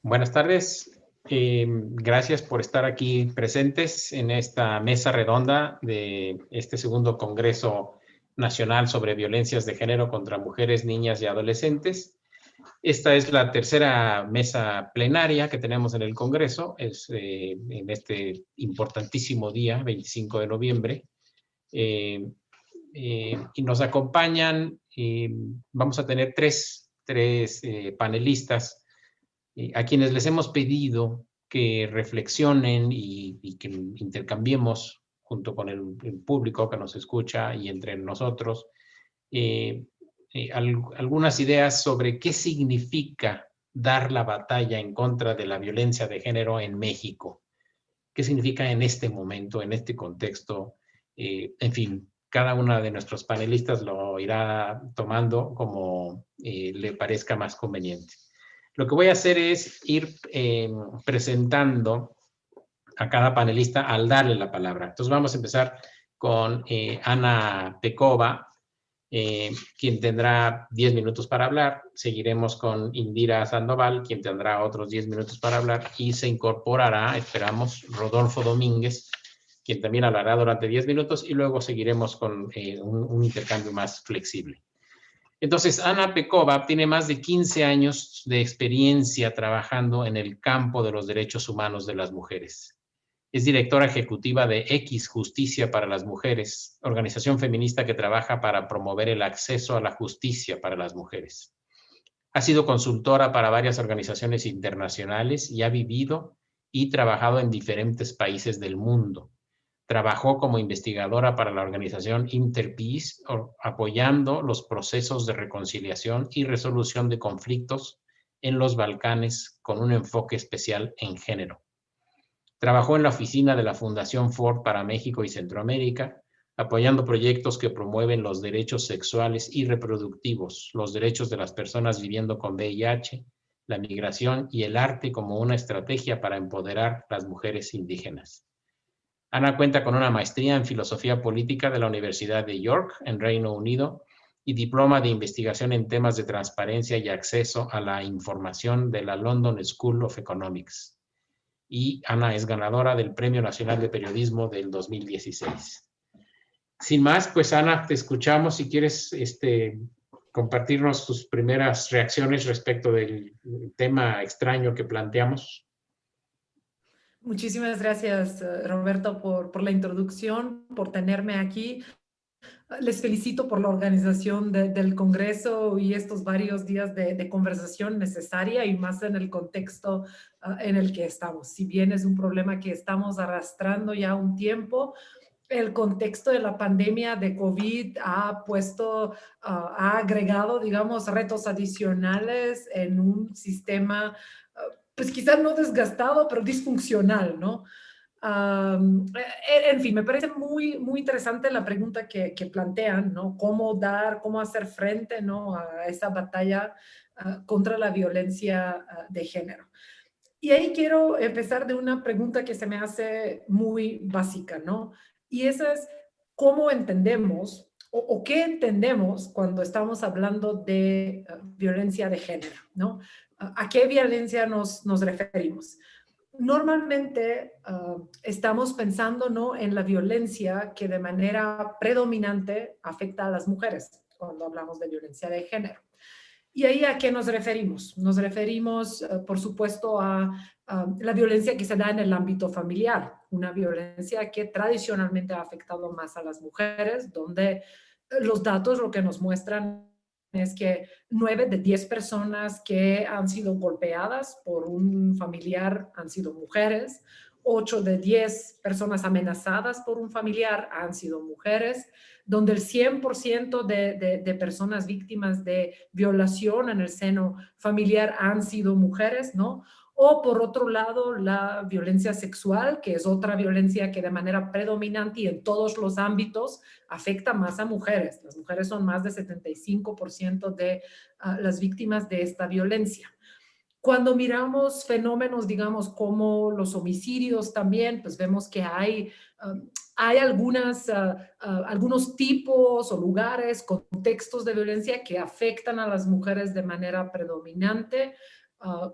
Buenas tardes. Gracias por estar aquí presentes en esta mesa redonda de este segundo Congreso Nacional sobre Violencias de Género contra Mujeres, Niñas y Adolescentes. Esta es la tercera mesa plenaria que tenemos en el Congreso, en este importantísimo día, 25 de noviembre. Y nos acompañan, vamos a tener tres panelistas a quienes les hemos pedido que reflexionen y que intercambiemos junto con el público que nos escucha y entre nosotros algunas ideas sobre qué significa dar la batalla en contra de la violencia de género en México. ¿Qué significa en este momento, en este contexto? En fin, cada una de nuestros panelistas lo irá tomando como le parezca más conveniente. Lo que voy a hacer es ir presentando a cada panelista al darle la palabra. Entonces vamos a empezar con Ana Pekova, quien tendrá 10 minutos para hablar. Seguiremos con Indira Sandoval, quien tendrá otros 10 minutos para hablar. Y se incorporará, esperamos, Rodolfo Domínguez, quien también hablará durante 10 minutos. Y luego seguiremos con un intercambio más flexible. Entonces, Ana Pekova tiene más de 15 años de experiencia trabajando en el campo de los derechos humanos de las mujeres. Es directora ejecutiva de X Justicia para las Mujeres, organización feminista que trabaja para promover el acceso a la justicia para las mujeres. Ha sido consultora para varias organizaciones internacionales y ha vivido y trabajado en diferentes países del mundo. Trabajó como investigadora para la organización Interpeace, apoyando los procesos de reconciliación y resolución de conflictos en los Balcanes con un enfoque especial en género. Trabajó en la oficina de la Fundación Ford para México y Centroamérica, apoyando proyectos que promueven los derechos sexuales y reproductivos, los derechos de las personas viviendo con VIH, la migración y el arte como una estrategia para empoderar las mujeres indígenas. Ana cuenta con una maestría en Filosofía Política de la Universidad de York, en Reino Unido, y diploma de investigación en temas de transparencia y acceso a la información de la London School of Economics. Y Ana es ganadora del Premio Nacional de Periodismo del 2016. Sin más, pues Ana, te escuchamos si quieres compartirnos tus primeras reacciones respecto del tema extraño que planteamos. Muchísimas gracias, Roberto, por la introducción, por tenerme aquí. Les felicito por la organización del Congreso y estos varios días de conversación necesaria y más en el contexto en el que estamos. Si bien es un problema que estamos arrastrando ya un tiempo, el contexto de la pandemia de COVID ha agregado, digamos, retos adicionales en un sistema pues quizás no desgastado, pero disfuncional, ¿no? En fin, me parece muy, muy interesante la pregunta que plantean, ¿no? Cómo hacer frente, ¿no? A esa batalla contra la violencia de género. Y ahí quiero empezar de una pregunta que se me hace muy básica, ¿no? Y esa es, ¿cómo entendemos o qué entendemos cuando estamos hablando de violencia de género, ¿no? ¿A qué violencia nos referimos? Normalmente estamos pensando, ¿no?, en la violencia que de manera predominante afecta a las mujeres cuando hablamos de violencia de género. ¿Y ahí a qué nos referimos? Nos referimos, por supuesto, a la violencia que se da en el ámbito familiar, una violencia que tradicionalmente ha afectado más a las mujeres, donde los datos lo que nos muestran es que 9 de 10 personas que han sido golpeadas por un familiar han sido mujeres, 8 de 10 personas amenazadas por un familiar han sido mujeres, donde el 100% de personas víctimas de violación en el seno familiar han sido mujeres, ¿no? O por otro lado, la violencia sexual, que es otra violencia que de manera predominante y en todos los ámbitos afecta más a mujeres. Las mujeres son más de 75% de las víctimas de esta violencia. Cuando miramos fenómenos, digamos, como los homicidios también, pues vemos que hay algunos tipos o lugares, contextos de violencia que afectan a las mujeres de manera predominante.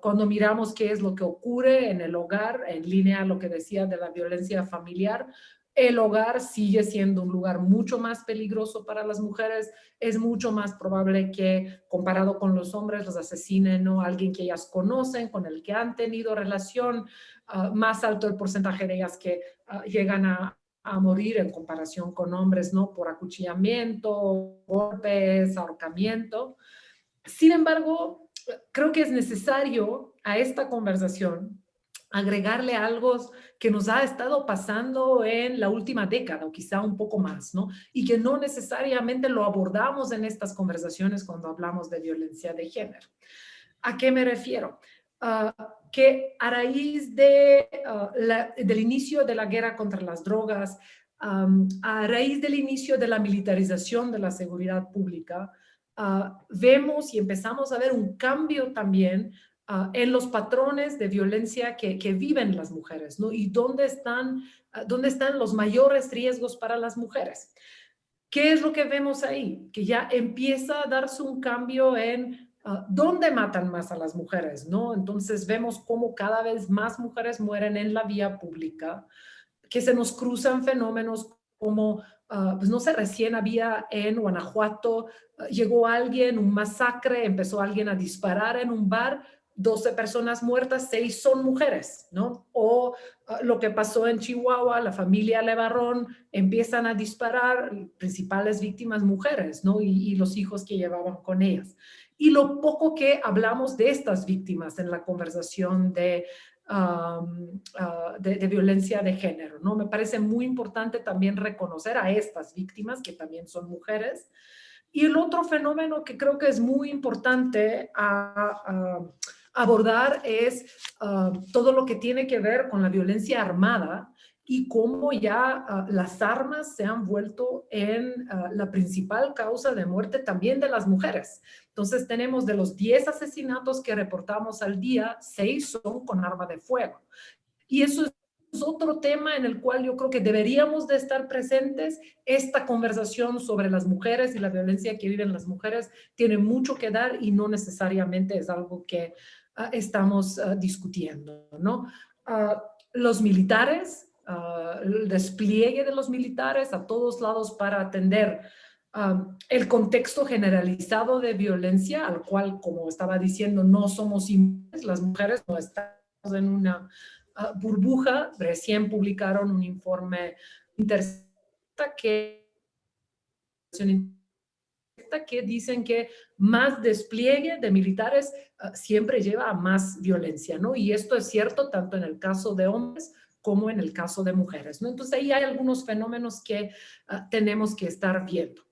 Cuando miramos qué es lo que ocurre en el hogar, en línea a lo que decía de la violencia familiar, el hogar sigue siendo un lugar mucho más peligroso para las mujeres. Es mucho más probable que, comparado con los hombres, los asesinen, ¿no? Alguien que ellas conocen, con el que han tenido relación. Más alto el porcentaje de ellas que llegan a morir en comparación con hombres, ¿no? Por acuchillamiento, golpes, ahorcamiento. Sin embargo, creo que es necesario a esta conversación agregarle algo que nos ha estado pasando en la última década o quizá un poco más, ¿no? Y que no necesariamente lo abordamos en estas conversaciones cuando hablamos de violencia de género. ¿A qué me refiero? Que a raíz del inicio de la guerra contra las drogas, a raíz del inicio de la militarización de la seguridad pública, vemos y empezamos a ver un cambio también en los patrones de violencia que viven las mujeres, ¿no? Y dónde están los mayores riesgos para las mujeres. ¿Qué es lo que vemos ahí? Que ya empieza a darse un cambio en dónde matan más a las mujeres, ¿no? Entonces vemos cómo cada vez más mujeres mueren en la vía pública, que se nos cruzan fenómenos como, pues no sé, recién había en Guanajuato, llegó alguien, un masacre, empezó alguien a disparar en un bar, 12 personas muertas, 6 son mujeres, ¿no? O lo que pasó en Chihuahua, la familia Levarón empiezan a disparar, principales víctimas mujeres, ¿no? Y los hijos que llevaban con ellas. Y lo poco que hablamos de estas víctimas en la conversación de violencia de género, ¿no? Me parece muy importante también reconocer a estas víctimas, que también son mujeres. Y el otro fenómeno que creo que es muy importante abordar es todo lo que tiene que ver con la violencia armada y cómo ya las armas se han vuelto en la principal causa de muerte también de las mujeres. Entonces tenemos de los 10 asesinatos que reportamos al día, 6 son con arma de fuego. Y eso es otro tema en el cual yo creo que deberíamos de estar presentes. Esta conversación sobre las mujeres y la violencia que viven las mujeres tiene mucho que dar y no necesariamente es algo que estamos discutiendo, ¿no? Los militares, el despliegue de los militares a todos lados para atender el contexto generalizado de violencia, al cual, como estaba diciendo, no somos inmunes, las mujeres no estamos en una burbuja. Recién publicaron un informe que dicen que más despliegue de militares siempre lleva a más violencia, ¿no? Y esto es cierto tanto en el caso de hombres como en el caso de mujeres, ¿no? Entonces ahí hay algunos fenómenos que tenemos que estar viendo.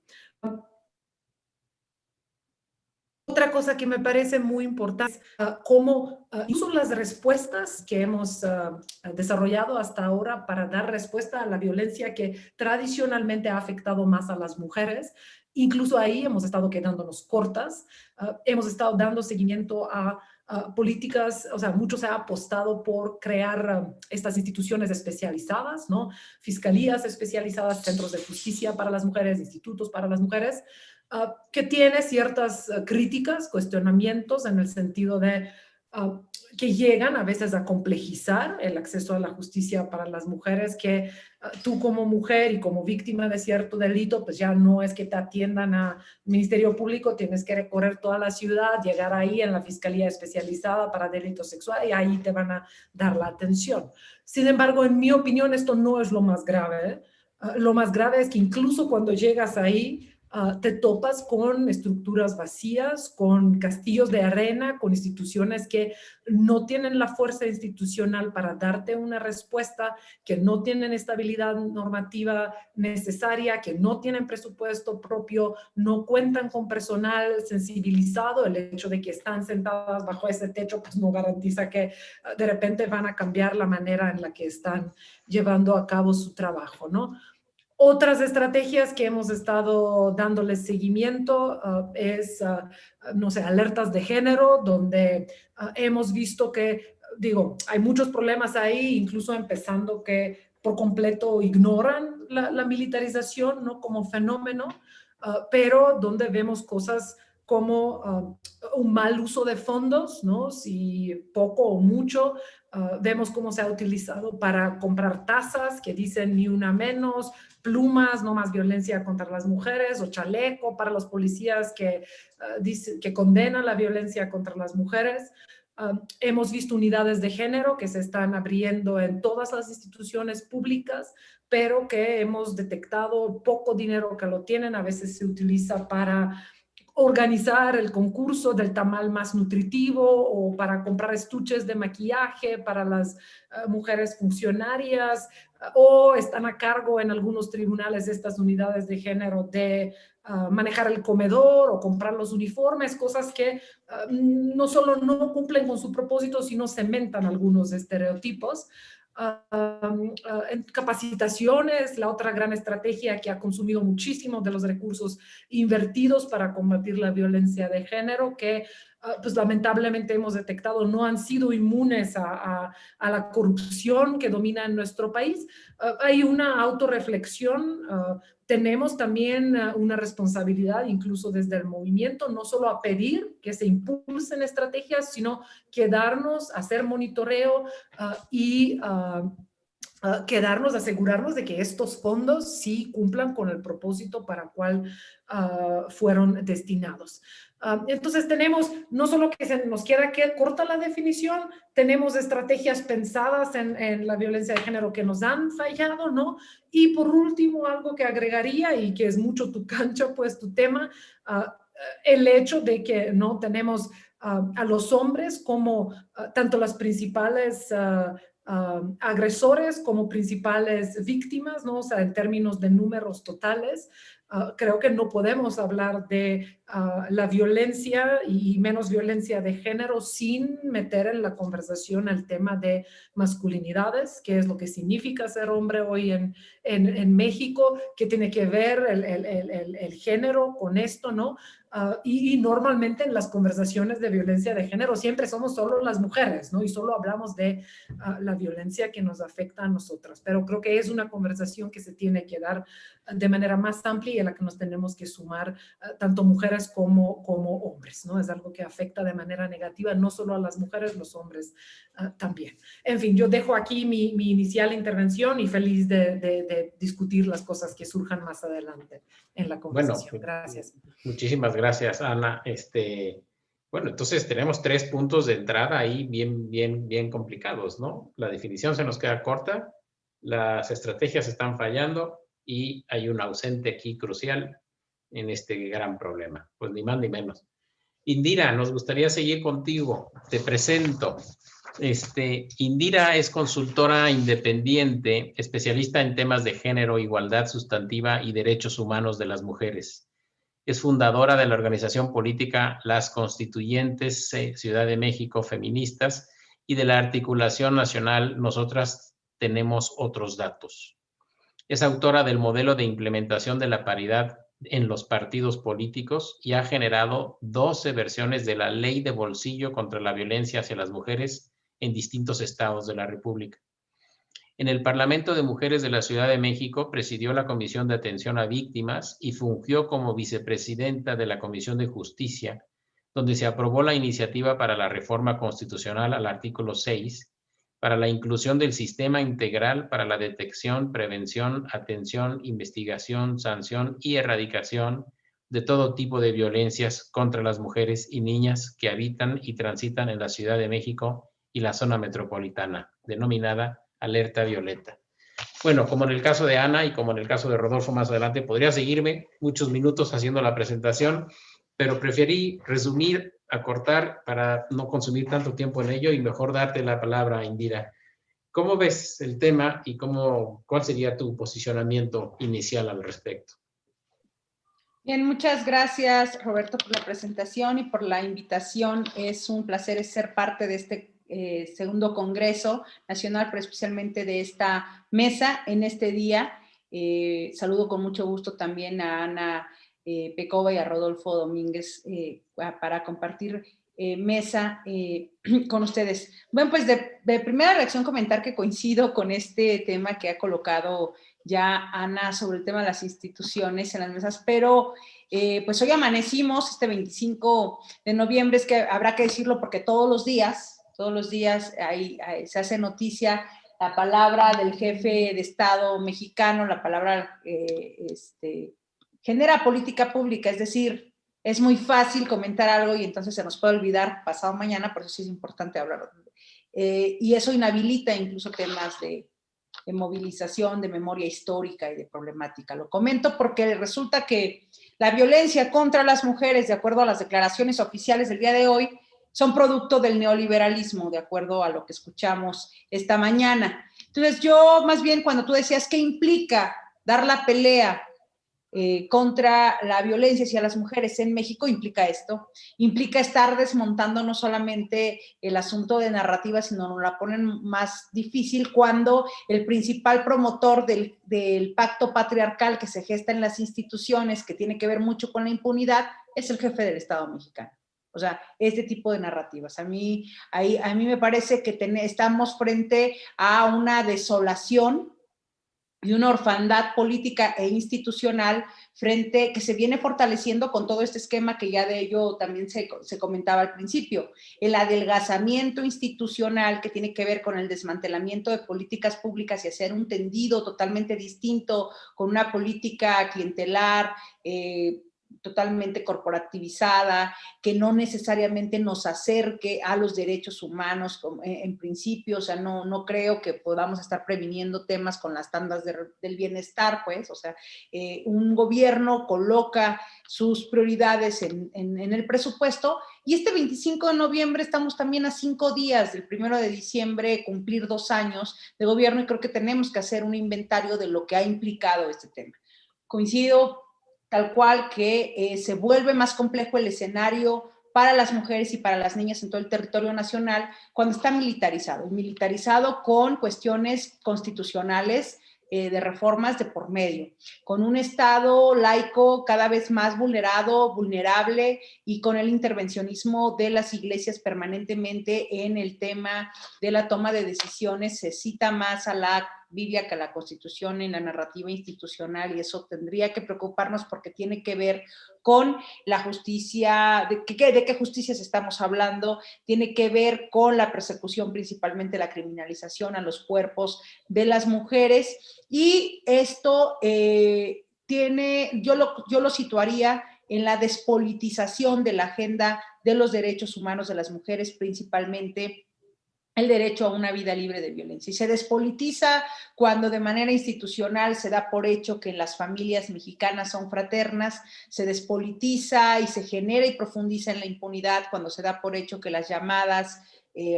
Otra cosa que me parece muy importante es cómo incluso las respuestas que hemos desarrollado hasta ahora para dar respuesta a la violencia que tradicionalmente ha afectado más a las mujeres, incluso ahí hemos estado quedándonos cortas, hemos estado dando seguimiento a políticas, o sea, mucho se ha apostado por crear estas instituciones especializadas, ¿no? Fiscalías especializadas, centros de justicia para las mujeres, institutos para las mujeres, que tiene ciertas críticas, cuestionamientos en el sentido de que llegan a veces a complejizar el acceso a la justicia para las mujeres, que tú como mujer y como víctima de cierto delito, pues ya no es que te atiendan al Ministerio Público, tienes que recorrer toda la ciudad, llegar ahí en la Fiscalía Especializada para Delitos Sexuales y ahí te van a dar la atención. Sin embargo, en mi opinión, esto no es lo más grave, ¿eh? Lo más grave es que incluso cuando llegas ahí, te topas con estructuras vacías, con castillos de arena, con instituciones que no tienen la fuerza institucional para darte una respuesta, que no tienen estabilidad normativa necesaria, que no tienen presupuesto propio, no cuentan con personal sensibilizado. El hecho de que están sentadas bajo ese techo pues no garantiza que de repente van a cambiar la manera en la que están llevando a cabo su trabajo, ¿no? Otras estrategias que hemos estado dándoles seguimiento es, no sé, alertas de género, donde hemos visto que, digo, hay muchos problemas ahí, incluso empezando que por completo ignoran la militarización, ¿no? Como fenómeno, pero donde vemos cosas como un mal uso de fondos, ¿no? Si poco o mucho, vemos cómo se ha utilizado para comprar tazas que dicen ni una menos, plumas, no más violencia contra las mujeres, o chaleco para los policías que, que condenan la violencia contra las mujeres. Hemos visto unidades de género que se están abriendo en todas las instituciones públicas, pero que hemos detectado poco dinero que lo tienen. A veces se utiliza para organizar el concurso del tamal más nutritivo o para comprar estuches de maquillaje para las mujeres funcionarias, o están a cargo en algunos tribunales estas unidades de género de manejar el comedor o comprar los uniformes, cosas que no solo no cumplen con su propósito, sino cementan algunos estereotipos. En capacitaciones, la otra gran estrategia que ha consumido muchísimo de los recursos invertidos para combatir la violencia de género, que pues lamentablemente hemos detectado no han sido inmunes a la corrupción que domina en nuestro país. Hay una autorreflexión. Tenemos también una responsabilidad, incluso desde el movimiento, no solo a pedir que se impulsen estrategias, sino quedarnos, hacer monitoreo y quedarnos, asegurarnos de que estos fondos sí cumplan con el propósito para el cual fueron destinados. Entonces tenemos, no solo que se nos queda que corta la definición, tenemos estrategias pensadas en la violencia de género que nos han fallado, ¿no? Y por último, algo que agregaría, y que es mucho tu cancha, pues tu tema, el hecho de que no tenemos a los hombres como tanto las principales agresores como principales víctimas, ¿no? O sea, en términos de números totales, creo que no podemos hablar de la violencia y menos violencia de género sin meter en la conversación el tema de masculinidades, qué es lo que significa ser hombre hoy en México, qué tiene que ver el género con esto, ¿no? Y normalmente en las conversaciones de violencia de género siempre somos solo las mujeres, ¿no? Y solo hablamos de la violencia que nos afecta a nosotras. Pero creo que es una conversación que se tiene que dar de manera más amplia y a la que nos tenemos que sumar tanto mujeres como hombres, ¿no? Es algo que afecta de manera negativa no solo a las mujeres, los hombres también. En fin, yo dejo aquí mi inicial intervención y feliz de discutir las cosas que surjan más adelante en la conversación. Bueno, gracias. Muchísimas gracias, Ana. Bueno, entonces tenemos 3 puntos de entrada ahí bien complicados, ¿no? La definición se nos queda corta, las estrategias están fallando y hay un ausente aquí crucial en este gran problema. Pues ni más ni menos. Indira, nos gustaría seguir contigo. Te presento. Indira es consultora independiente, especialista en temas de género, igualdad sustantiva y derechos humanos de las mujeres. Es fundadora de la organización política Las Constituyentes Ciudad de México Feministas y de la articulación nacional Nosotras Tenemos Otros Datos. Es autora del modelo de implementación de la paridad en los partidos políticos y ha generado 12 versiones de la Ley de Bolsillo contra la Violencia hacia las Mujeres en distintos estados de la República. En el Parlamento de Mujeres de la Ciudad de México presidió la Comisión de Atención a Víctimas y fungió como vicepresidenta de la Comisión de Justicia, donde se aprobó la iniciativa para la reforma constitucional al artículo 6, para la inclusión del sistema integral para la detección, prevención, atención, investigación, sanción y erradicación de todo tipo de violencias contra las mujeres y niñas que habitan y transitan en la Ciudad de México y la zona metropolitana, denominada Alerta Violeta. Bueno, como en el caso de Ana y como en el caso de Rodolfo más adelante, podría seguirme muchos minutos haciendo la presentación, pero preferí resumir, acortar para no consumir tanto tiempo en ello y mejor darte la palabra, Indira. ¿Cómo ves el tema y cuál sería tu posicionamiento inicial al respecto? Bien, muchas gracias, Roberto, por la presentación y por la invitación. Es un placer ser parte de este segundo Congreso Nacional, pero especialmente de esta mesa en este día. Saludo con mucho gusto también a Ana Pecova y a Rodolfo Domínguez para compartir mesa con ustedes. Bueno, pues de primera reacción comentar que coincido con este tema que ha colocado ya Ana sobre el tema de las instituciones en las mesas, pero pues hoy amanecimos, este 25 de noviembre, es que habrá que decirlo porque todos los días se hace noticia la palabra del jefe de Estado mexicano, la palabra genera política pública, es decir, es muy fácil comentar algo y entonces se nos puede olvidar pasado mañana, por eso sí es importante hablar. Y eso inhabilita incluso temas de movilización, de memoria histórica y de problemática. Lo comento porque resulta que la violencia contra las mujeres, de acuerdo a las declaraciones oficiales del día de hoy, son producto del neoliberalismo, de acuerdo a lo que escuchamos esta mañana. Entonces, yo más bien cuando tú decías qué implica dar la pelea contra la violencia hacia las mujeres en México, implica esto, implica estar desmontando no solamente el asunto de narrativa, sino nos la ponen más difícil cuando el principal promotor del pacto patriarcal que se gesta en las instituciones, que tiene que ver mucho con la impunidad, es el jefe del Estado mexicano. O sea, este tipo de narrativas. A mí me parece que estamos frente a una desolación y una orfandad política e institucional que se viene fortaleciendo con todo este esquema que ya de ello también se comentaba al principio, el adelgazamiento institucional que tiene que ver con el desmantelamiento de políticas públicas y hacer un tendido totalmente distinto con una política clientelar, totalmente corporativizada, que no necesariamente nos acerque a los derechos humanos en principio. O sea, no creo que podamos estar previniendo temas con las tandas del bienestar, pues. O sea, un gobierno coloca sus prioridades en el presupuesto, y este 25 de noviembre estamos también a 5 días del 1 de diciembre, cumplir 2 años de gobierno, y creo que tenemos que hacer un inventario de lo que ha implicado este tema. Coincido tal cual que se vuelve más complejo el escenario para las mujeres y para las niñas en todo el territorio nacional cuando está militarizado con cuestiones constitucionales de reformas de por medio, con un Estado laico cada vez más vulnerable, y con el intervencionismo de las iglesias permanentemente en el tema de la toma de decisiones. Se cita más a la Biblia que a la Constitución en la narrativa institucional, y eso tendría que preocuparnos porque tiene que ver con la justicia. ¿De qué justicias estamos hablando? Tiene que ver con la persecución, principalmente la criminalización a los cuerpos de las mujeres, y esto yo lo situaría en la despolitización de la agenda de los derechos humanos de las mujeres, principalmente el derecho a una vida libre de violencia. Y se despolitiza cuando de manera institucional se da por hecho que las familias mexicanas son fraternas, se despolitiza y se genera y profundiza en la impunidad cuando se da por hecho que las llamadas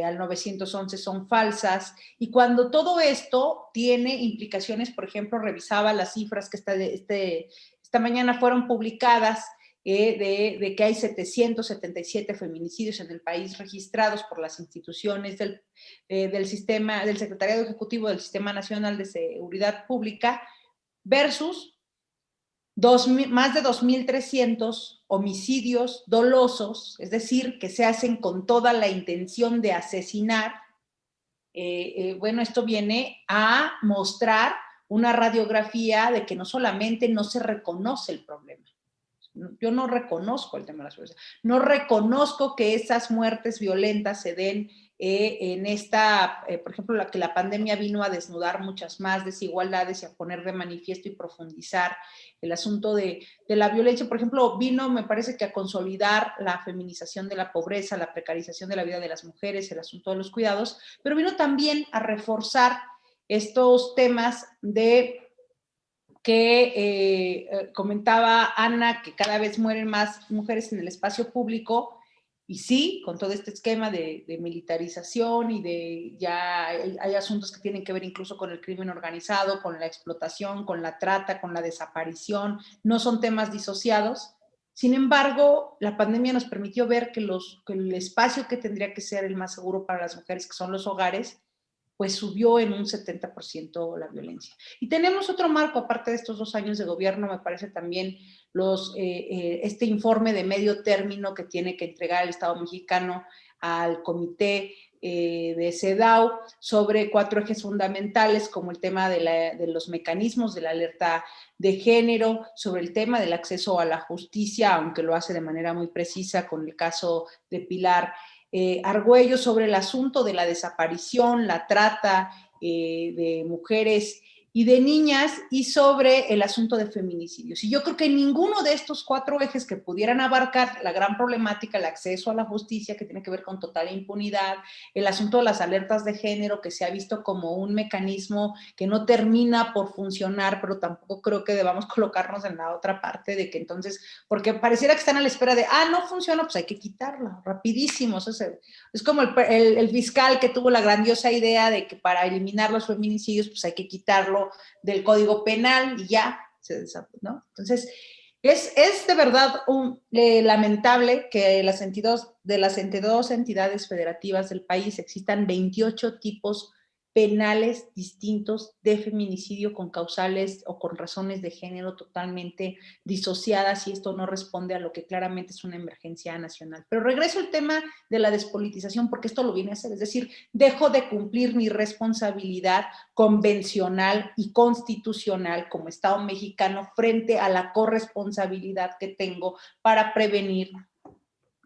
al 911 son falsas, y cuando todo esto tiene implicaciones. Por ejemplo, revisaba las cifras que esta mañana fueron publicadas, de que hay 777 feminicidios en el país registrados por las instituciones del Secretariado Ejecutivo del Sistema Nacional de Seguridad Pública, versus más de 2.300 homicidios dolosos, es decir, que se hacen con toda la intención de asesinar. Bueno, esto viene a mostrar una radiografía de que no solamente no se reconoce el problema. Yo no reconozco el tema de las violencias, no reconozco que esas muertes violentas se den en por ejemplo, que la pandemia vino a desnudar muchas más desigualdades y a poner de manifiesto y profundizar el asunto de la violencia. Por ejemplo, me parece que a consolidar la feminización de la pobreza, la precarización de la vida de las mujeres, el asunto de los cuidados, pero vino también a reforzar estos temas que comentaba Ana, que cada vez mueren más mujeres en el espacio público. Y sí, con todo este esquema de militarización y ya hay asuntos que tienen que ver incluso con el crimen organizado, con la explotación, con la trata, con la desaparición. No son temas disociados. Sin embargo, la pandemia nos permitió ver que el espacio que tendría que ser el más seguro para las mujeres, que son los hogares, pues subió en un 70% la violencia. Y tenemos otro marco, aparte de estos 2 años de gobierno, me parece también este informe de medio término que tiene que entregar el Estado mexicano al comité de CEDAW sobre 4 ejes fundamentales, como el tema de los mecanismos de la alerta de género, sobre el tema del acceso a la justicia, aunque lo hace de manera muy precisa con el caso de Pilar Argüello, sobre el asunto de la desaparición, la trata de mujeres y de niñas, y sobre el asunto de feminicidios. Y yo creo que ninguno de estos 4 ejes que pudieran abarcar la gran problemática, el acceso a la justicia, que tiene que ver con total impunidad, el asunto de las alertas de género, que se ha visto como un mecanismo que no termina por funcionar, pero tampoco creo que debamos colocarnos en la otra parte de que entonces, porque pareciera que están a la espera de, no funciona, pues hay que quitarla, rapidísimo. Es como el fiscal que tuvo la grandiosa idea de que para eliminar los feminicidios, pues hay que quitarlo del Código Penal y ya, ¿no? Entonces, es de verdad lamentable que de las 22 entidades federativas del país existan 28 tipos penales distintos de feminicidio con causales o con razones de género totalmente disociadas, y esto no responde a lo que claramente es una emergencia nacional. Pero regreso al tema de la despolitización, porque esto lo viene a hacer, es decir, dejo de cumplir mi responsabilidad convencional y constitucional como Estado mexicano frente a la corresponsabilidad que tengo para prevenir,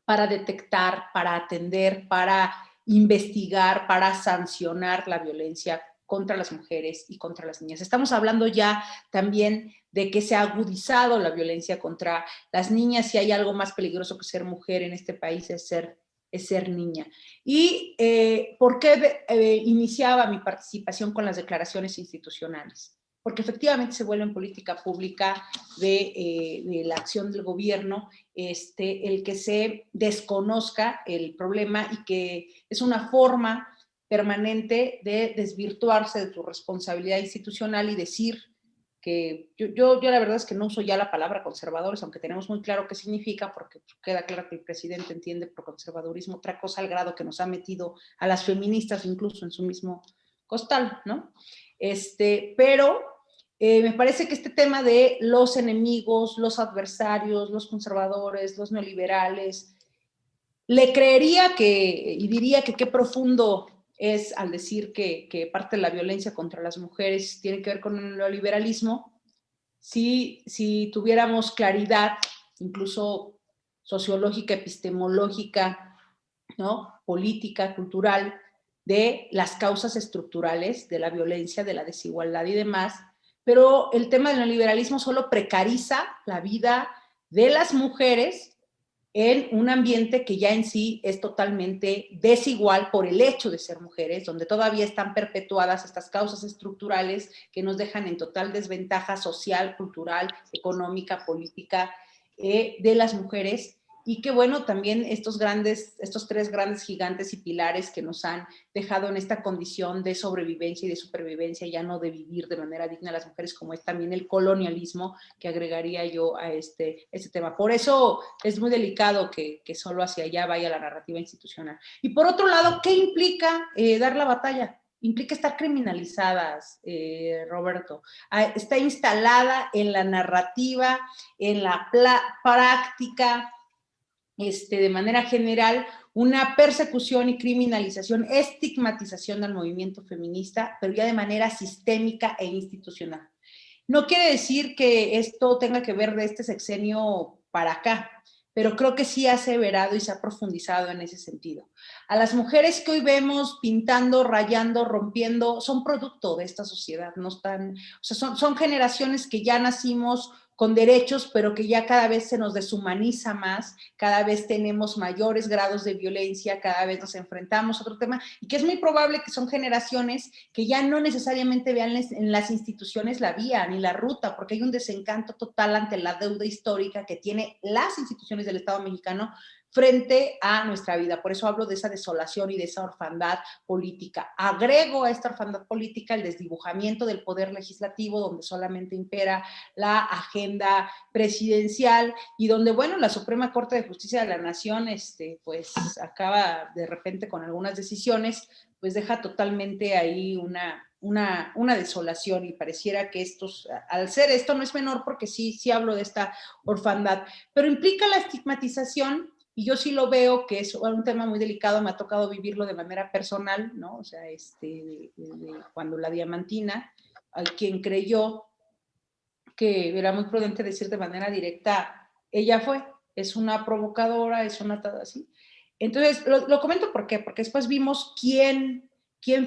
para detectar, para atender, para investigar, para sancionar la violencia contra las mujeres y contra las niñas. Estamos hablando ya también de que se ha agudizado la violencia contra las niñas, y hay algo más peligroso que ser mujer en este país, es ser niña. ¿Y por qué iniciaba mi participación con las declaraciones institucionales? Porque efectivamente se vuelve en política pública de la acción del gobierno el que se desconozca el problema, y que es una forma permanente de desvirtuarse de tu responsabilidad institucional y decir que yo la verdad es que no uso ya la palabra conservadores, aunque tenemos muy claro qué significa, porque queda claro que el presidente entiende por conservadurismo otra cosa, al grado que nos ha metido a las feministas incluso en su mismo costal, ¿no? Pero me parece que este tema de los enemigos, los adversarios, los conservadores, los neoliberales, le creería y diría que qué profundo es al decir que parte de la violencia contra las mujeres tiene que ver con el neoliberalismo, si tuviéramos claridad, incluso sociológica, epistemológica, ¿no? Política, cultural, de las causas estructurales de la violencia, de la desigualdad y demás. Pero el tema del neoliberalismo solo precariza la vida de las mujeres en un ambiente que ya en sí es totalmente desigual por el hecho de ser mujeres, donde todavía están perpetuadas estas causas estructurales que nos dejan en total desventaja social, cultural, económica, política de las mujeres. Y que bueno, también estos 3 grandes gigantes y pilares que nos han dejado en esta condición de sobrevivencia y de supervivencia, ya no de vivir de manera digna a las mujeres, como es también el colonialismo, que agregaría yo a este tema. Por eso es muy delicado que solo hacia allá vaya la narrativa institucional. Y por otro lado, ¿qué implica dar la batalla? Implica estar criminalizadas, Roberto. Está instalada en la narrativa, en la práctica, de manera general, una persecución y criminalización, estigmatización del movimiento feminista, pero ya de manera sistémica e institucional. No quiere decir que esto tenga que ver de este sexenio para acá, pero creo que sí ha aseverado y se ha profundizado en ese sentido. A las mujeres que hoy vemos pintando, rayando, rompiendo, son producto de esta sociedad, no están, o sea, son generaciones que ya nacimos con derechos, pero que ya cada vez se nos deshumaniza más, cada vez tenemos mayores grados de violencia, cada vez nos enfrentamos a otro tema, y que es muy probable que son generaciones que ya no necesariamente vean en las instituciones la vía ni la ruta, porque hay un desencanto total ante la deuda histórica que tiene las instituciones del Estado mexicano frente a nuestra vida. Por eso hablo de esa desolación y de esa orfandad política. Agrego a esta orfandad política el desdibujamiento del poder legislativo, donde solamente impera la agenda presidencial y donde, bueno, la Suprema Corte de Justicia de la Nación, pues acaba de repente con algunas decisiones, pues deja totalmente ahí una desolación, y pareciera que al ser esto no es menor, porque sí hablo de esta orfandad, pero implica la estigmatización y yo sí lo veo que es un tema muy delicado, me ha tocado vivirlo de manera personal, ¿no? O sea, cuando la Diamantina, hay quien creyó que era muy prudente decir de manera directa, ella es una provocadora, es una tal así. Entonces, lo comento ¿por qué? Porque después vimos quién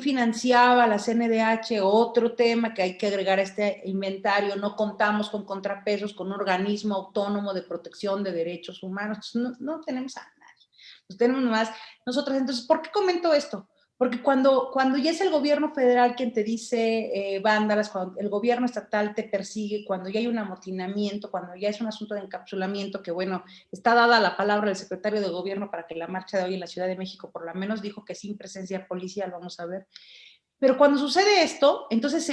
financiaba la CNDH, otro tema que hay que agregar a este inventario, no contamos con contrapesos, con un organismo autónomo de protección de derechos humanos, no tenemos a nadie, nos tenemos más nosotros. Entonces, ¿por qué comento esto? Porque cuando ya es el gobierno federal quien te dice vándalas, cuando el gobierno estatal te persigue, cuando ya hay un amotinamiento, cuando ya es un asunto de encapsulamiento, que bueno, está dada la palabra del secretario de gobierno para que la marcha de hoy en la Ciudad de México por lo menos dijo que sin presencia policial, vamos a ver. Pero cuando sucede esto, entonces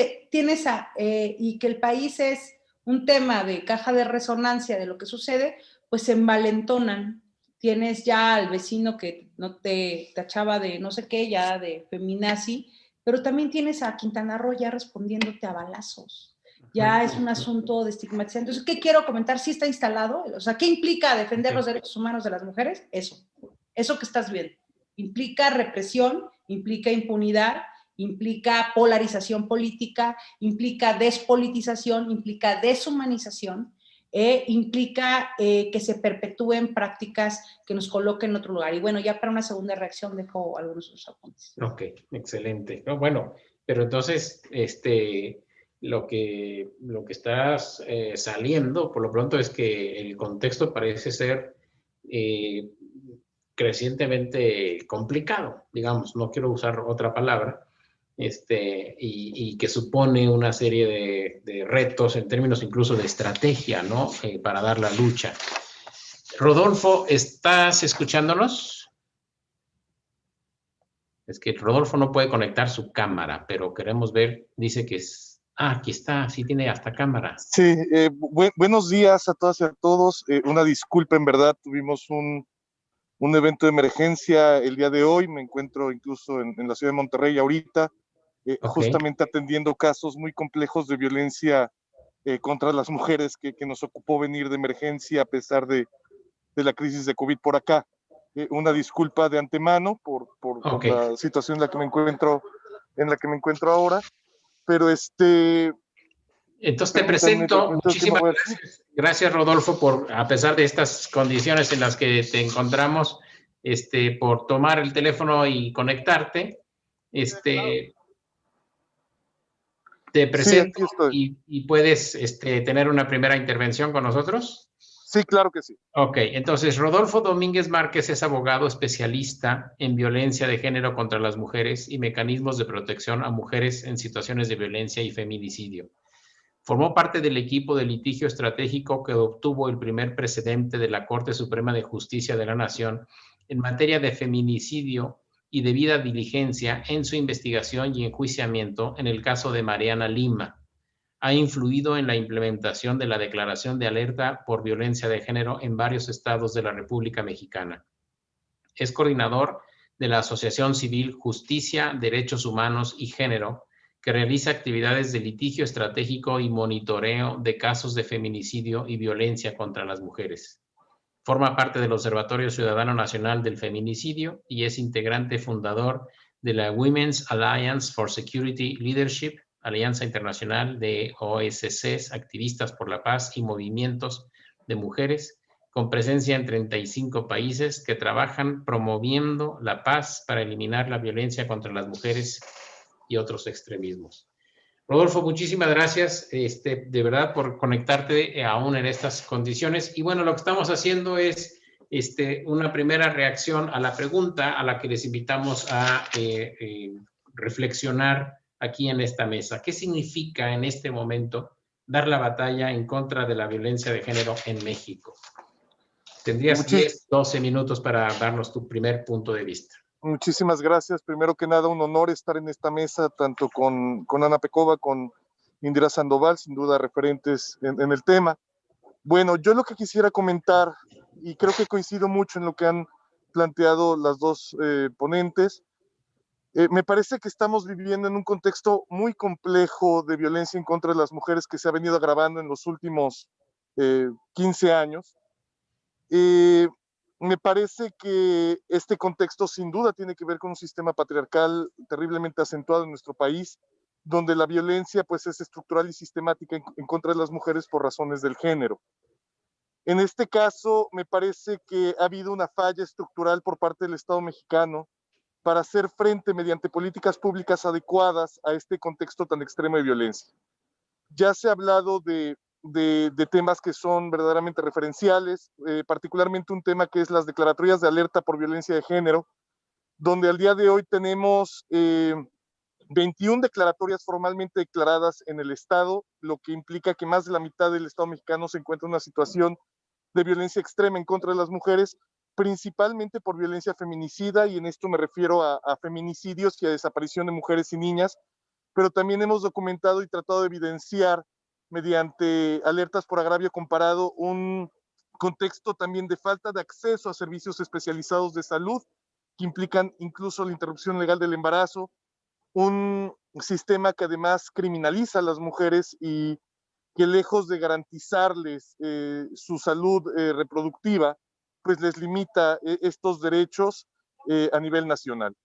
y que el país es un tema de caja de resonancia de lo que sucede, pues se envalentonan. Tienes ya al vecino que no te tachaba de no sé qué, ya de feminazi, pero también tienes a Quintana Roo ya respondiéndote a balazos. Ya es un asunto de estigmatización. Entonces, ¿qué quiero comentar? Sí está instalado. O sea, ¿qué implica defender los derechos humanos de las mujeres? Eso que estás viendo. Implica represión, implica impunidad, implica polarización política, implica despolitización, implica deshumanización, implica que se perpetúen prácticas que nos coloquen en otro lugar. Y bueno, ya para una segunda reacción dejo algunos de los apuntes. Ok, excelente. No, bueno, pero entonces, lo que está saliendo, por lo pronto, es que el contexto parece ser crecientemente complicado, digamos, no quiero usar otra palabra, y que supone una serie de retos en términos incluso de estrategia, ¿no? Para dar la lucha. Rodolfo, ¿estás escuchándonos? Es que Rodolfo no puede conectar su cámara, pero queremos ver, dice que es... Ah, aquí está, sí tiene hasta cámara. Sí, buenos días a todas y a todos. Una disculpa, en verdad, tuvimos un evento de emergencia el día de hoy. Me encuentro incluso en la ciudad de Monterrey ahorita, justamente atendiendo casos muy complejos de violencia contra las mujeres que nos ocupó venir de emergencia a pesar de la crisis de COVID por acá. Una disculpa de antemano por la situación en la que me encuentro ahora, pero Entonces te presento, muchísimas gracias. Gracias, Rodolfo, por, a pesar de estas condiciones en las que te encontramos, por tomar el teléfono y conectarte. Te presento y puedes tener una primera intervención con nosotros. Sí, claro que sí. Ok, entonces Rodolfo Domínguez Márquez es abogado especialista en violencia de género contra las mujeres y mecanismos de protección a mujeres en situaciones de violencia y feminicidio. Formó parte del equipo de litigio estratégico que obtuvo el primer precedente de la Corte Suprema de Justicia de la Nación en materia de feminicidio y debida diligencia en su investigación y enjuiciamiento en el caso de Mariana Lima. Ha influido en la implementación de la Declaración de Alerta por Violencia de Género en varios estados de la República Mexicana. Es coordinador de la Asociación Civil Justicia, Derechos Humanos y Género, que realiza actividades de litigio estratégico y monitoreo de casos de feminicidio y violencia contra las mujeres. Forma parte del Observatorio Ciudadano Nacional del Feminicidio y es integrante fundador de la Women's Alliance for Security Leadership, alianza internacional de OSCs, activistas por la paz y movimientos de mujeres, con presencia en 35 países que trabajan promoviendo la paz para eliminar la violencia contra las mujeres y otros extremismos. Rodolfo, muchísimas gracias de verdad por conectarte aún en estas condiciones. Y bueno, lo que estamos haciendo es una primera reacción a la pregunta a la que les invitamos a reflexionar aquí en esta mesa. ¿Qué significa en este momento dar la batalla en contra de la violencia de género en México? Tendrías 10, 12 minutos para darnos tu primer punto de vista. Muchísimas gracias. Primero que nada, un honor estar en esta mesa, tanto con Ana Pecova, con Indira Sandoval, sin duda referentes en el tema. Bueno, yo lo que quisiera comentar, y creo que coincido mucho en lo que han planteado las dos ponentes, me parece que estamos viviendo en un contexto muy complejo de violencia en contra de las mujeres que se ha venido agravando en los últimos 15 años. Me parece que este contexto sin duda tiene que ver con un sistema patriarcal terriblemente acentuado en nuestro país, donde la violencia pues es estructural y sistemática en contra de las mujeres por razones del género. En este caso, me parece que ha habido una falla estructural por parte del Estado mexicano para hacer frente mediante políticas públicas adecuadas a este contexto tan extremo de violencia. Ya se ha hablado de temas que son verdaderamente referenciales, particularmente un tema que es las declaratorias de alerta por violencia de género, donde al día de hoy tenemos 21 declaratorias formalmente declaradas en el Estado, lo que implica que más de la mitad del Estado mexicano se encuentra en una situación de violencia extrema en contra de las mujeres, principalmente por violencia feminicida, y en esto me refiero a feminicidios y a desaparición de mujeres y niñas, pero también hemos documentado y tratado de evidenciar mediante alertas por agravio comparado un contexto también de falta de acceso a servicios especializados de salud que implican incluso la interrupción legal del embarazo, un sistema que además criminaliza a las mujeres y que lejos de garantizarles su salud reproductiva, pues les limita estos derechos a nivel nacional.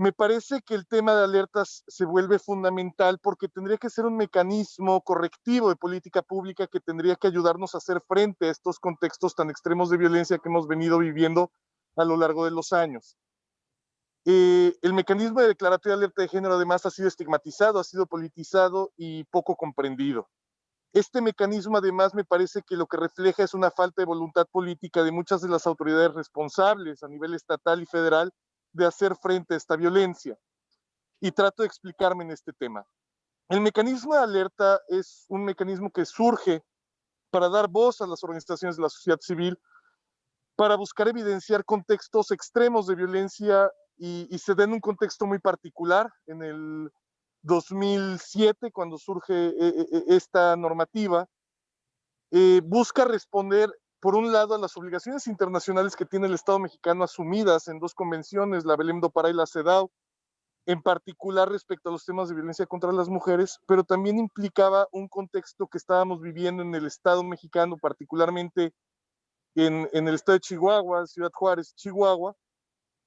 Me parece que el tema de alertas se vuelve fundamental porque tendría que ser un mecanismo correctivo de política pública que tendría que ayudarnos a hacer frente a estos contextos tan extremos de violencia que hemos venido viviendo a lo largo de los años. El mecanismo de declaratoria de alerta de género además ha sido estigmatizado, ha sido politizado y poco comprendido. Este mecanismo además me parece que lo que refleja es una falta de voluntad política de muchas de las autoridades responsables a nivel estatal y federal de hacer frente a esta violencia. Y trato de explicarme en este tema. El mecanismo de alerta es un mecanismo que surge para dar voz a las organizaciones de la sociedad civil, para buscar evidenciar contextos extremos de violencia y se da en un contexto muy particular. En el 2007, cuando surge esta normativa, busca responder, por un lado, a las obligaciones internacionales que tiene el Estado mexicano asumidas en dos convenciones, la Belém do Pará y la CEDAW, en particular respecto a los temas de violencia contra las mujeres, pero también implicaba un contexto que estábamos viviendo en el Estado mexicano, particularmente en el estado de Chihuahua, Ciudad Juárez, Chihuahua,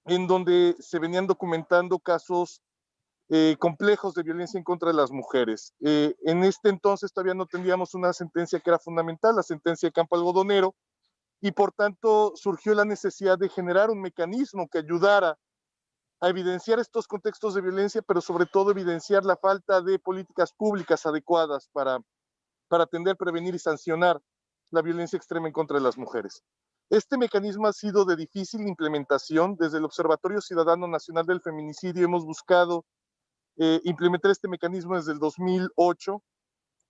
en donde se venían documentando casos complejos de violencia en contra de las mujeres. En este entonces todavía no teníamos una sentencia que era fundamental, la sentencia de Campo Algodonero, y por tanto surgió la necesidad de generar un mecanismo que ayudara a evidenciar estos contextos de violencia, pero sobre todo evidenciar la falta de políticas públicas adecuadas para atender, prevenir y sancionar la violencia extrema en contra de las mujeres. Este mecanismo ha sido de difícil implementación. Desde el Observatorio Ciudadano Nacional del Feminicidio hemos buscado implementar este mecanismo desde el 2008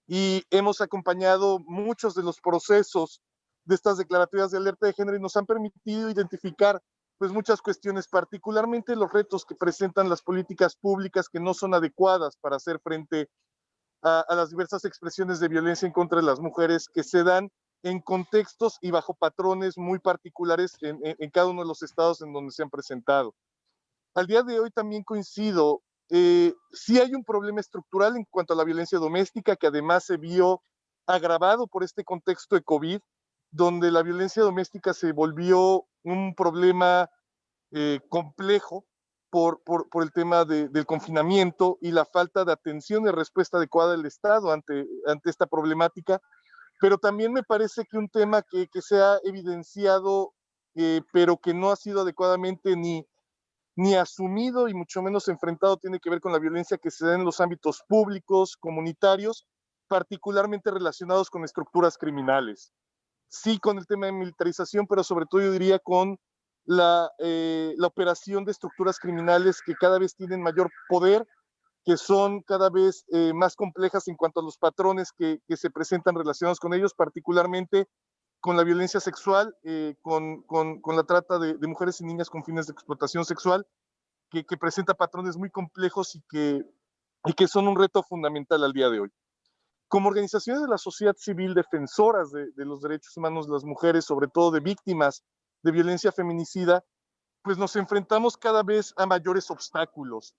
y hemos acompañado muchos de los procesos de estas declaratorias de alerta de género y nos han permitido identificar pues muchas cuestiones, particularmente los retos que presentan las políticas públicas que no son adecuadas para hacer frente a las diversas expresiones de violencia en contra de las mujeres que se dan en contextos y bajo patrones muy particulares en cada uno de los estados en donde se han presentado. Al día de hoy también coincido, sí hay un problema estructural en cuanto a la violencia doméstica que además se vio agravado por este contexto de COVID, donde la violencia doméstica se volvió un problema complejo por el tema del confinamiento y la falta de atención y respuesta adecuada del Estado ante esta problemática. Pero también me parece que un tema que se ha evidenciado, pero que no ha sido adecuadamente ni asumido y mucho menos enfrentado, tiene que ver con la violencia que se da en los ámbitos públicos, comunitarios, particularmente relacionados con estructuras criminales. Sí, con el tema de militarización, pero sobre todo yo diría con la operación de estructuras criminales que cada vez tienen mayor poder, que son cada vez más complejas en cuanto a los patrones que se presentan relacionados con ellos, particularmente con la violencia sexual, con la trata de mujeres y niñas con fines de explotación sexual, que presenta patrones muy complejos y que son un reto fundamental al día de hoy. Como organizaciones de la sociedad civil defensoras de los derechos humanos de las mujeres, sobre todo de víctimas de violencia feminicida, pues nos enfrentamos cada vez a mayores obstáculos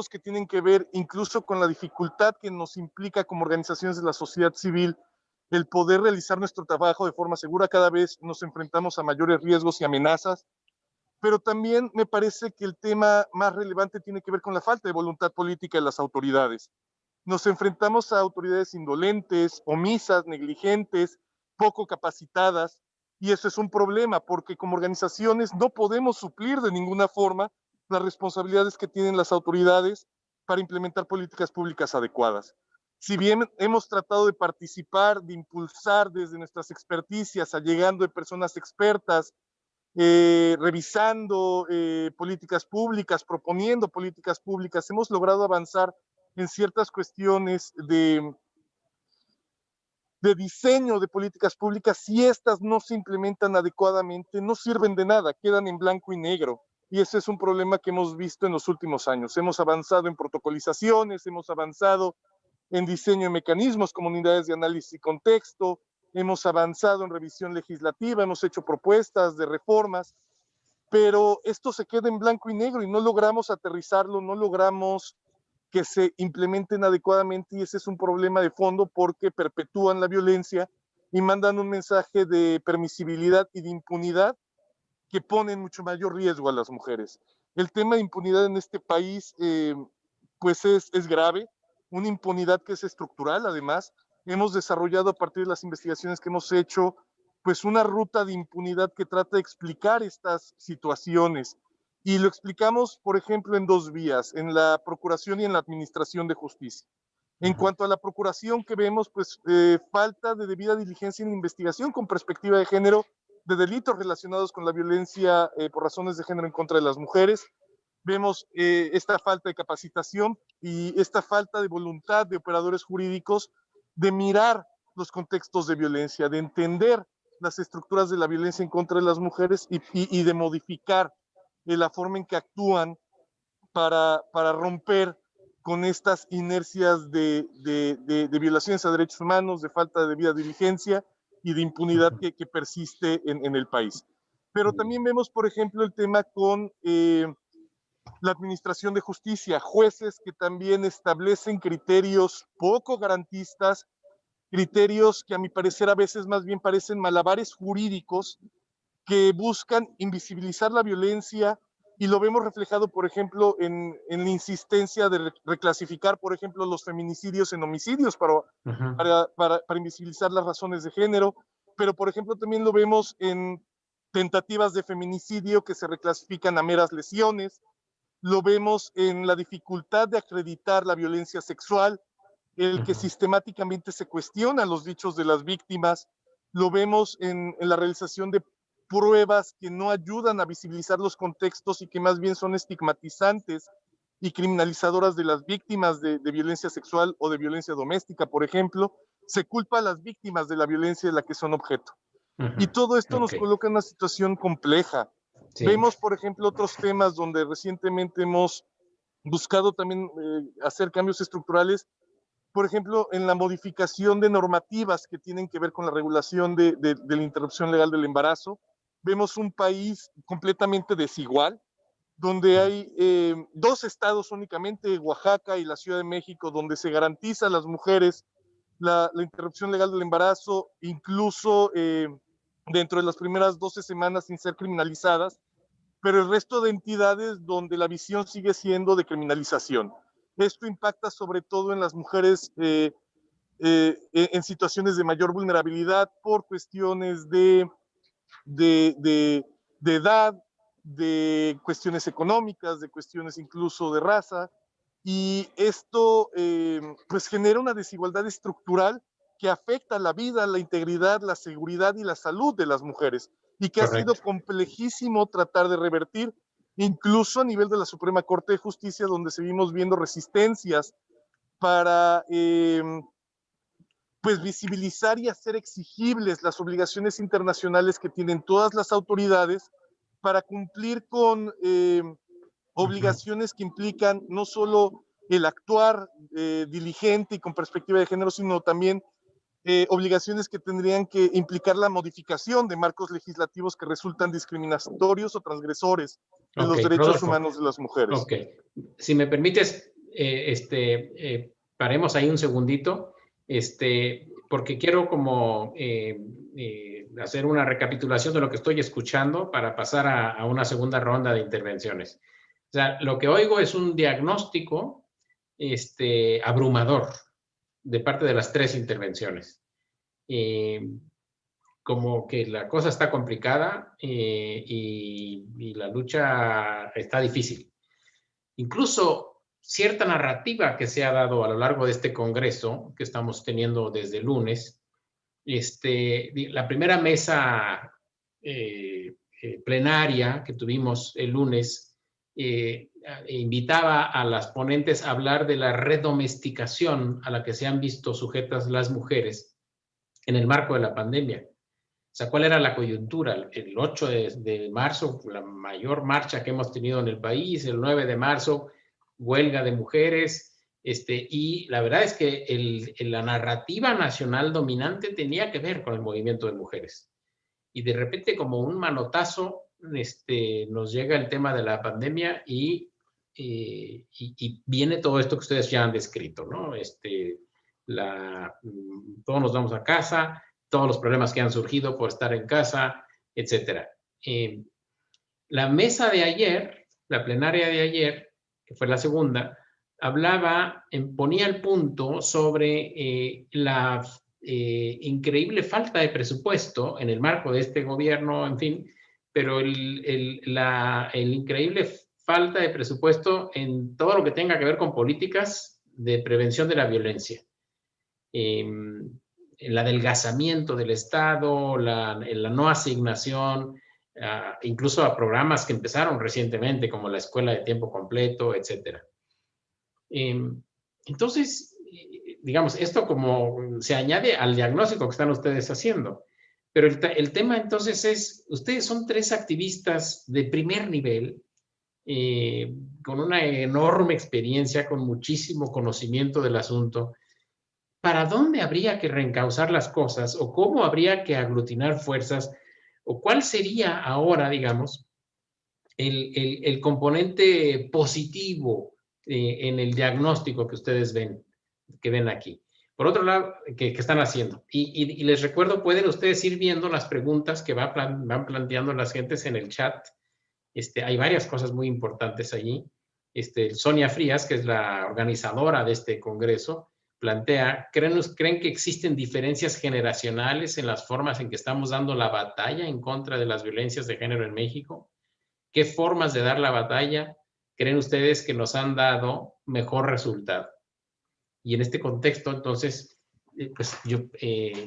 que tienen que ver incluso con la dificultad que nos implica como organizaciones de la sociedad civil el poder realizar nuestro trabajo de forma segura. Cada vez nos enfrentamos a mayores riesgos y amenazas, pero también me parece que el tema más relevante tiene que ver con la falta de voluntad política de las autoridades. Nos enfrentamos a autoridades indolentes, omisas, negligentes, poco capacitadas, y eso es un problema porque como organizaciones no podemos suplir de ninguna forma las responsabilidades que tienen las autoridades para implementar políticas públicas adecuadas. Si bien hemos tratado de participar, de impulsar desde nuestras experticias, allegando de personas expertas, revisando políticas públicas, proponiendo políticas públicas, hemos logrado avanzar en ciertas cuestiones de diseño de políticas públicas. Si estas no se implementan adecuadamente, no sirven de nada, quedan en blanco y negro. Y ese es un problema que hemos visto en los últimos años. Hemos avanzado en protocolizaciones, hemos avanzado en diseño de mecanismos, comunidades de análisis y contexto, hemos avanzado en revisión legislativa, hemos hecho propuestas de reformas, pero esto se queda en blanco y negro y no logramos aterrizarlo, no logramos que se implementen adecuadamente, y ese es un problema de fondo porque perpetúan la violencia y mandan un mensaje de permisibilidad y de impunidad que ponen mucho mayor riesgo a las mujeres. El tema de impunidad en este país pues es grave, una impunidad que es estructural. Además, hemos desarrollado a partir de las investigaciones que hemos hecho pues una ruta de impunidad que trata de explicar estas situaciones. Y lo explicamos, por ejemplo, en dos vías, en la procuración y en la administración de justicia. En cuanto a la procuración que vemos, pues falta de debida diligencia en la investigación con perspectiva de género de delitos relacionados con la violencia por razones de género en contra de las mujeres. Vemos esta falta de capacitación y esta falta de voluntad de operadores jurídicos de mirar los contextos de violencia, de entender las estructuras de la violencia en contra de las mujeres y de modificar la forma en que actúan para romper con estas inercias de violaciones a derechos humanos, de falta de debida diligencia y de impunidad que persiste en el país. Pero también vemos, por ejemplo, el tema con la administración de justicia, jueces que también establecen criterios poco garantistas, criterios que a mi parecer a veces más bien parecen malabares jurídicos que buscan invisibilizar la violencia, y lo vemos reflejado, por ejemplo, en la insistencia de reclasificar, por ejemplo, los feminicidios en homicidios para invisibilizar las razones de género, pero, por ejemplo, también lo vemos en tentativas de feminicidio que se reclasifican a meras lesiones, lo vemos en la dificultad de acreditar la violencia sexual, el que sistemáticamente se cuestionan los dichos de las víctimas, lo vemos en la realización de pruebas que no ayudan a visibilizar los contextos y que más bien son estigmatizantes y criminalizadoras de las víctimas de violencia sexual o de violencia doméstica, por ejemplo. Se culpa a las víctimas de la violencia de la que son objeto. Y todo esto nos coloca en una situación compleja. Sí. Vemos, por ejemplo, otros temas donde recientemente hemos buscado también hacer cambios estructurales, por ejemplo, en la modificación de normativas que tienen que ver con la regulación de la interrupción legal del embarazo. Vemos un país completamente desigual, donde hay dos estados únicamente, Oaxaca y la Ciudad de México, donde se garantiza a las mujeres la interrupción legal del embarazo, incluso dentro de las primeras 12 semanas sin ser criminalizadas, pero el resto de entidades donde la visión sigue siendo de criminalización. Esto impacta sobre todo en las mujeres en situaciones de mayor vulnerabilidad por cuestiones de edad, de cuestiones económicas, de cuestiones incluso de raza, y esto pues genera una desigualdad estructural que afecta la vida, la integridad, la seguridad y la salud de las mujeres, y que Correcto. Ha sido complejísimo tratar de revertir, incluso a nivel de la Suprema Corte de Justicia, donde seguimos viendo resistencias para pues visibilizar y hacer exigibles las obligaciones internacionales que tienen todas las autoridades para cumplir con obligaciones que implican no solo el actuar diligente y con perspectiva de género, sino también obligaciones que tendrían que implicar la modificación de marcos legislativos que resultan discriminatorios o transgresores de los derechos Rodolfo, humanos de las mujeres. Ok, si me permites, paremos ahí un segundito. porque quiero como hacer una recapitulación de lo que estoy escuchando para pasar a una segunda ronda de intervenciones. O sea, lo que oigo es un diagnóstico abrumador de parte de las tres intervenciones. Como que la cosa está complicada y la lucha está difícil. Incluso cierta narrativa que se ha dado a lo largo de este congreso que estamos teniendo desde el lunes, la primera mesa plenaria que tuvimos el lunes invitaba a las ponentes a hablar de la redomesticación a la que se han visto sujetas las mujeres en el marco de la pandemia. O sea, ¿cuál era la coyuntura? El 8 de marzo, la mayor marcha que hemos tenido en el país, el 9 de marzo, huelga de mujeres, y la verdad es que la narrativa nacional dominante tenía que ver con el movimiento de mujeres. Y de repente, como un manotazo, nos llega el tema de la pandemia y viene todo esto que ustedes ya han descrito, ¿no? Todos nos vamos a casa, todos los problemas que han surgido por estar en casa, etcétera. La mesa de ayer, la plenaria de ayer, que fue la segunda, ponía el punto sobre la increíble falta de presupuesto en el marco de este gobierno, en fin, pero la increíble falta de presupuesto en todo lo que tenga que ver con políticas de prevención de la violencia. El adelgazamiento del Estado, la no asignación, incluso a programas que empezaron recientemente, como la escuela de tiempo completo, etc. Entonces, digamos, esto como se añade al diagnóstico que están ustedes haciendo. Pero el tema entonces es, ustedes son tres activistas de primer nivel, con una enorme experiencia, con muchísimo conocimiento del asunto. ¿Para dónde habría que reencauzar las cosas o cómo habría que aglutinar fuerzas o cuál sería ahora, digamos, el componente positivo en el diagnóstico que ustedes ven aquí? Por otro lado, que están haciendo. Y les recuerdo, pueden ustedes ir viendo las preguntas que van planteando las gentes en el chat. Hay varias cosas muy importantes allí. Sonia Frías, que es la organizadora de este congreso, plantea, ¿creen que existen diferencias generacionales en las formas en que estamos dando la batalla en contra de las violencias de género en México? ¿Qué formas de dar la batalla creen ustedes que nos han dado mejor resultado? Y en este contexto, entonces, pues yo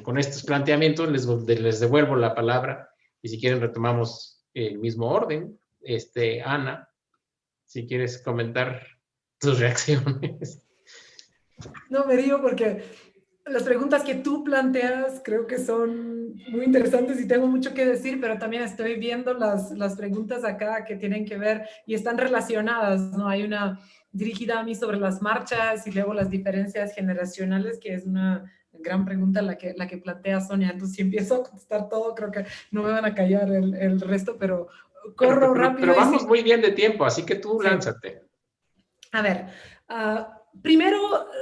con estos planteamientos les devuelvo la palabra y si quieren retomamos el mismo orden. Ana, si quieres comentar tus reacciones. No, me río porque las preguntas que tú planteas creo que son muy interesantes y tengo mucho que decir, pero también estoy viendo las preguntas acá que tienen que ver y están relacionadas, ¿no? Hay una dirigida a mí sobre las marchas y luego las diferencias generacionales, que es una gran pregunta la que plantea Sonia. Entonces, si empiezo a contestar todo, creo que no me van a callar el resto, pero corro rápido. Pero vamos muy bien de tiempo, así que tú lánzate. A ver, primero,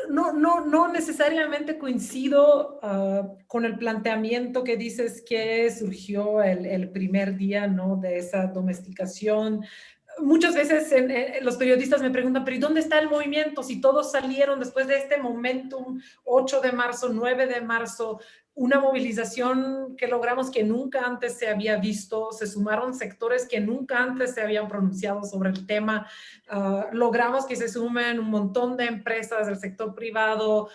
no necesariamente coincido con el planteamiento que dices que surgió el primer día, ¿no? De esa domesticación. Muchas veces los periodistas me preguntan, pero ¿y dónde está el movimiento? Si todos salieron después de este momentum, 8 de marzo, 9 de marzo, una movilización que logramos que nunca antes se había visto, se sumaron sectores que nunca antes se habían pronunciado sobre el tema, logramos que se sumen un montón de empresas del sector privado,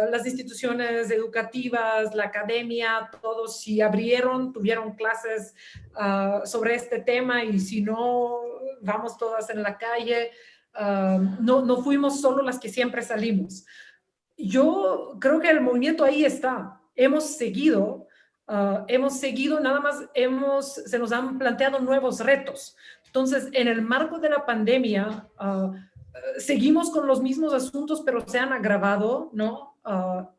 las instituciones educativas, la academia, todos si abrieron, tuvieron clases sobre este tema y si no, vamos todas en la calle, no fuimos solo las que siempre salimos. Yo creo que el movimiento ahí está. Hemos seguido, nada más se nos han planteado nuevos retos. Entonces, en el marco de la pandemia, seguimos con los mismos asuntos, pero se han agravado, ¿no?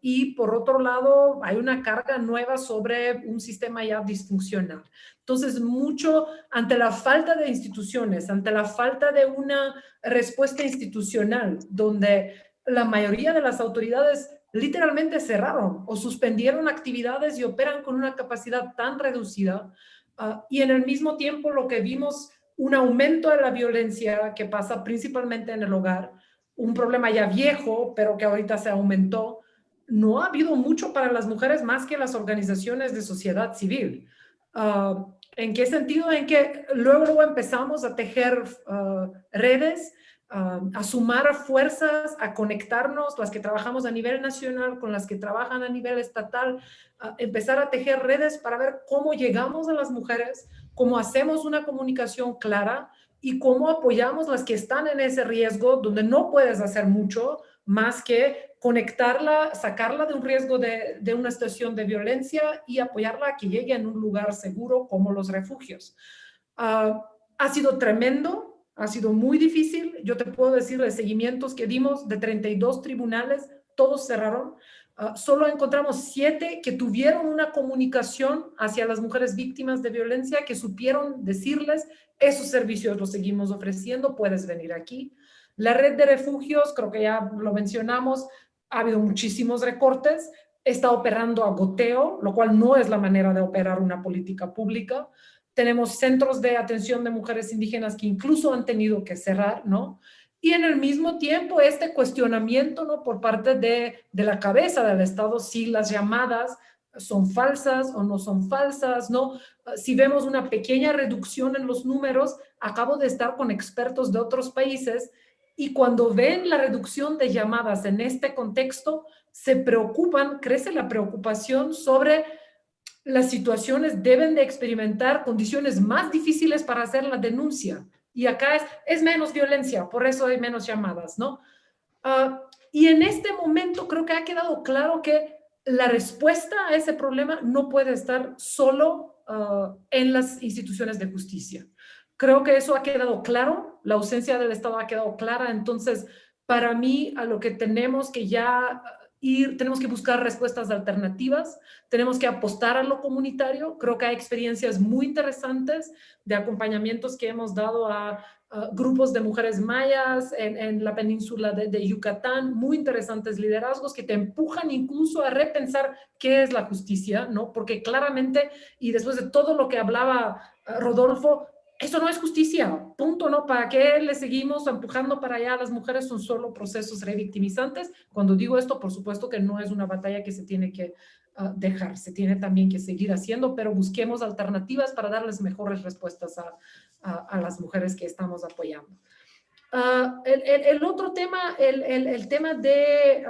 Y por otro lado, hay una carga nueva sobre un sistema ya disfuncional. Entonces, mucho ante la falta de instituciones, ante la falta de una respuesta institucional, donde la mayoría de las autoridades literalmente cerraron o suspendieron actividades y operan con una capacidad tan reducida. Y en el mismo tiempo lo que vimos, un aumento de la violencia que pasa principalmente en el hogar, un problema ya viejo, pero que ahorita se aumentó. No ha habido mucho para las mujeres más que las organizaciones de sociedad civil. ¿En qué sentido? En que luego empezamos a tejer redes, a sumar fuerzas, a conectarnos, las que trabajamos a nivel nacional con las que trabajan a nivel estatal, empezar a tejer redes para ver cómo llegamos a las mujeres, cómo hacemos una comunicación clara y cómo apoyamos las que están en ese riesgo, donde no puedes hacer mucho más que conectarla, sacarla de un riesgo de una situación de violencia y apoyarla a que llegue en un lugar seguro como los refugios. Ha sido tremendo, ha sido muy difícil. Yo te puedo decir de seguimientos que dimos de 32 tribunales, todos cerraron. Solo encontramos 7 que tuvieron una comunicación hacia las mujeres víctimas de violencia, que supieron decirles, esos servicios los seguimos ofreciendo, puedes venir aquí. La red de refugios, creo que ya lo mencionamos, ha habido muchísimos recortes, está operando a goteo, lo cual no es la manera de operar una política pública. Tenemos centros de atención de mujeres indígenas que incluso han tenido que cerrar, ¿no? Y en el mismo tiempo este cuestionamiento, ¿no?, por parte de la cabeza del Estado, si las llamadas son falsas o no son falsas, ¿no? Si vemos una pequeña reducción en los números, acabo de estar con expertos de otros países y cuando ven la reducción de llamadas en este contexto, se preocupan, crece la preocupación sobre las situaciones, deben de experimentar condiciones más difíciles para hacer la denuncia. Y acá es menos violencia, por eso hay menos llamadas, ¿no? Y en este momento creo que ha quedado claro que la respuesta a ese problema no puede estar solo en las instituciones de justicia. Creo que eso ha quedado claro, la ausencia del Estado ha quedado clara, entonces para mí a lo que tenemos que ya ir, tenemos que buscar respuestas alternativas, tenemos que apostar a lo comunitario. Creo que hay experiencias muy interesantes de acompañamientos que hemos dado a grupos de mujeres mayas en la península de Yucatán, muy interesantes liderazgos que te empujan incluso a repensar qué es la justicia, ¿no? Porque claramente, y después de todo lo que hablaba Rodolfo, eso no es justicia, punto, ¿no? ¿Para qué le seguimos empujando para allá? Las mujeres son solo procesos revictimizantes. Cuando digo esto, por supuesto que no es una batalla que se tiene que dejar, se tiene también que seguir haciendo, pero busquemos alternativas para darles mejores respuestas a las mujeres que estamos apoyando. El otro tema, el tema de,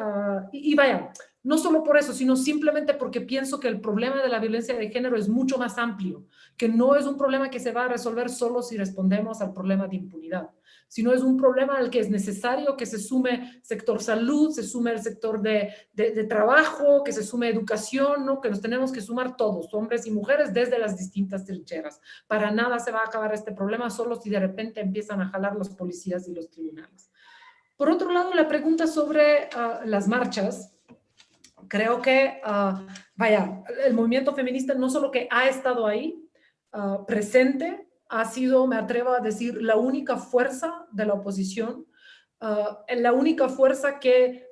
y vaya, no solo por eso, sino simplemente porque pienso que el problema de la violencia de género es mucho más amplio, que no es un problema que se va a resolver solo si respondemos al problema de impunidad, sino es un problema al que es necesario que se sume sector salud, se sume el sector de trabajo, que se sume educación, ¿no? Que nos tenemos que sumar todos, hombres y mujeres, desde las distintas trincheras. Para nada se va a acabar este problema solo si de repente empiezan a jalar los policías y los tribunales. Por otro lado, la pregunta sobre las marchas. Creo que, vaya, el movimiento feminista no solo que ha estado ahí, presente, ha sido, me atrevo a decir, la única fuerza de la oposición, la única fuerza que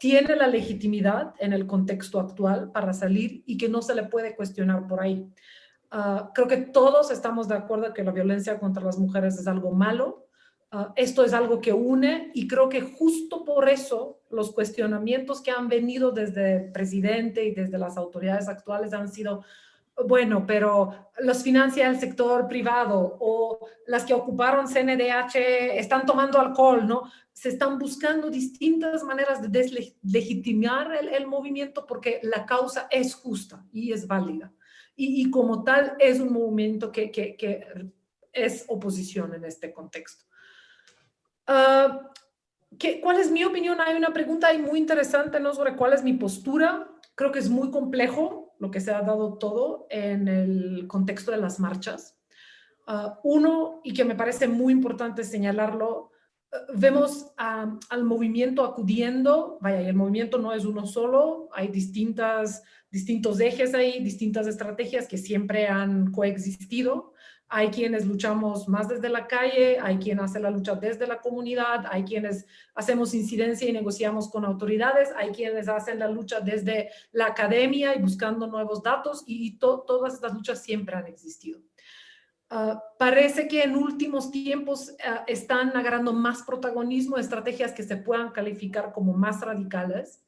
tiene la legitimidad en el contexto actual para salir y que no se le puede cuestionar por ahí. Creo que todos estamos de acuerdo que la violencia contra las mujeres es algo malo. Esto es algo que une y creo que justo por eso los cuestionamientos que han venido desde el presidente y desde las autoridades actuales han sido, bueno, pero los financia el sector privado o las que ocuparon CNDH están tomando alcohol, ¿no? Se están buscando distintas maneras de deslegitimar el movimiento porque la causa es justa y es válida. Y como tal es un movimiento que es oposición en este contexto. ¿Cuál es mi opinión? Hay una pregunta ahí muy interesante, ¿no?, sobre cuál es mi postura. Creo que es muy complejo lo que se ha dado todo en el contexto de las marchas. Uno, y que me parece muy importante señalarlo, vemos al movimiento acudiendo, vaya, y el movimiento no es uno solo, hay distintos ejes ahí, distintas estrategias que siempre han coexistido. Hay quienes luchamos más desde la calle, hay quien hace la lucha desde la comunidad, hay quienes hacemos incidencia y negociamos con autoridades, hay quienes hacen la lucha desde la academia y buscando nuevos datos, y todas estas luchas siempre han existido. Parece que en últimos tiempos están agarrando más protagonismo estrategias que se puedan calificar como más radicales.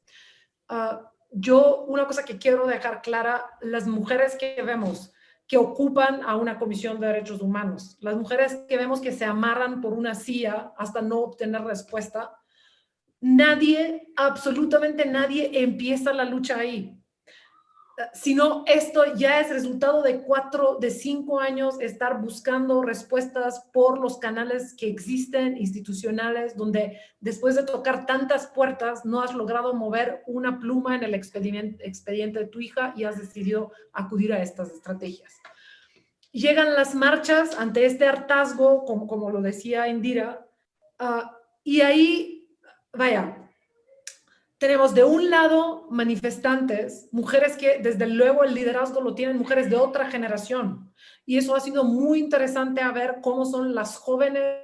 Una cosa que quiero dejar clara, las mujeres que vemos que ocupan a una comisión de derechos humanos, las mujeres que vemos que se amarran por una silla hasta no obtener respuesta, nadie, absolutamente nadie empieza la lucha ahí. Sino esto ya es resultado de 5 años estar buscando respuestas por los canales que existen, institucionales, donde después de tocar tantas puertas no has logrado mover una pluma en el expediente de tu hija y has decidido acudir a estas estrategias. Llegan las marchas ante este hartazgo, como lo decía Indira, y ahí, vaya, tenemos de un lado manifestantes, mujeres que desde luego el liderazgo lo tienen mujeres de otra generación. Y eso ha sido muy interesante a ver cómo son las jóvenes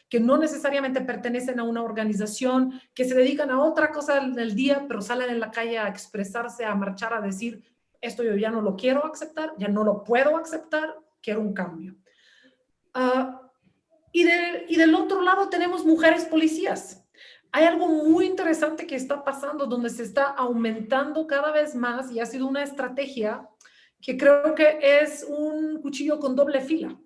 que no necesariamente pertenecen a una organización, que se dedican a otra cosa del día, pero salen en la calle a expresarse, a marchar, a decir, esto yo ya no lo quiero aceptar, ya no lo puedo aceptar, quiero un cambio. Y del otro lado tenemos mujeres policías. Hay algo muy interesante que está pasando donde se está aumentando cada vez más y ha sido una estrategia que creo que es un cuchillo con doble fila.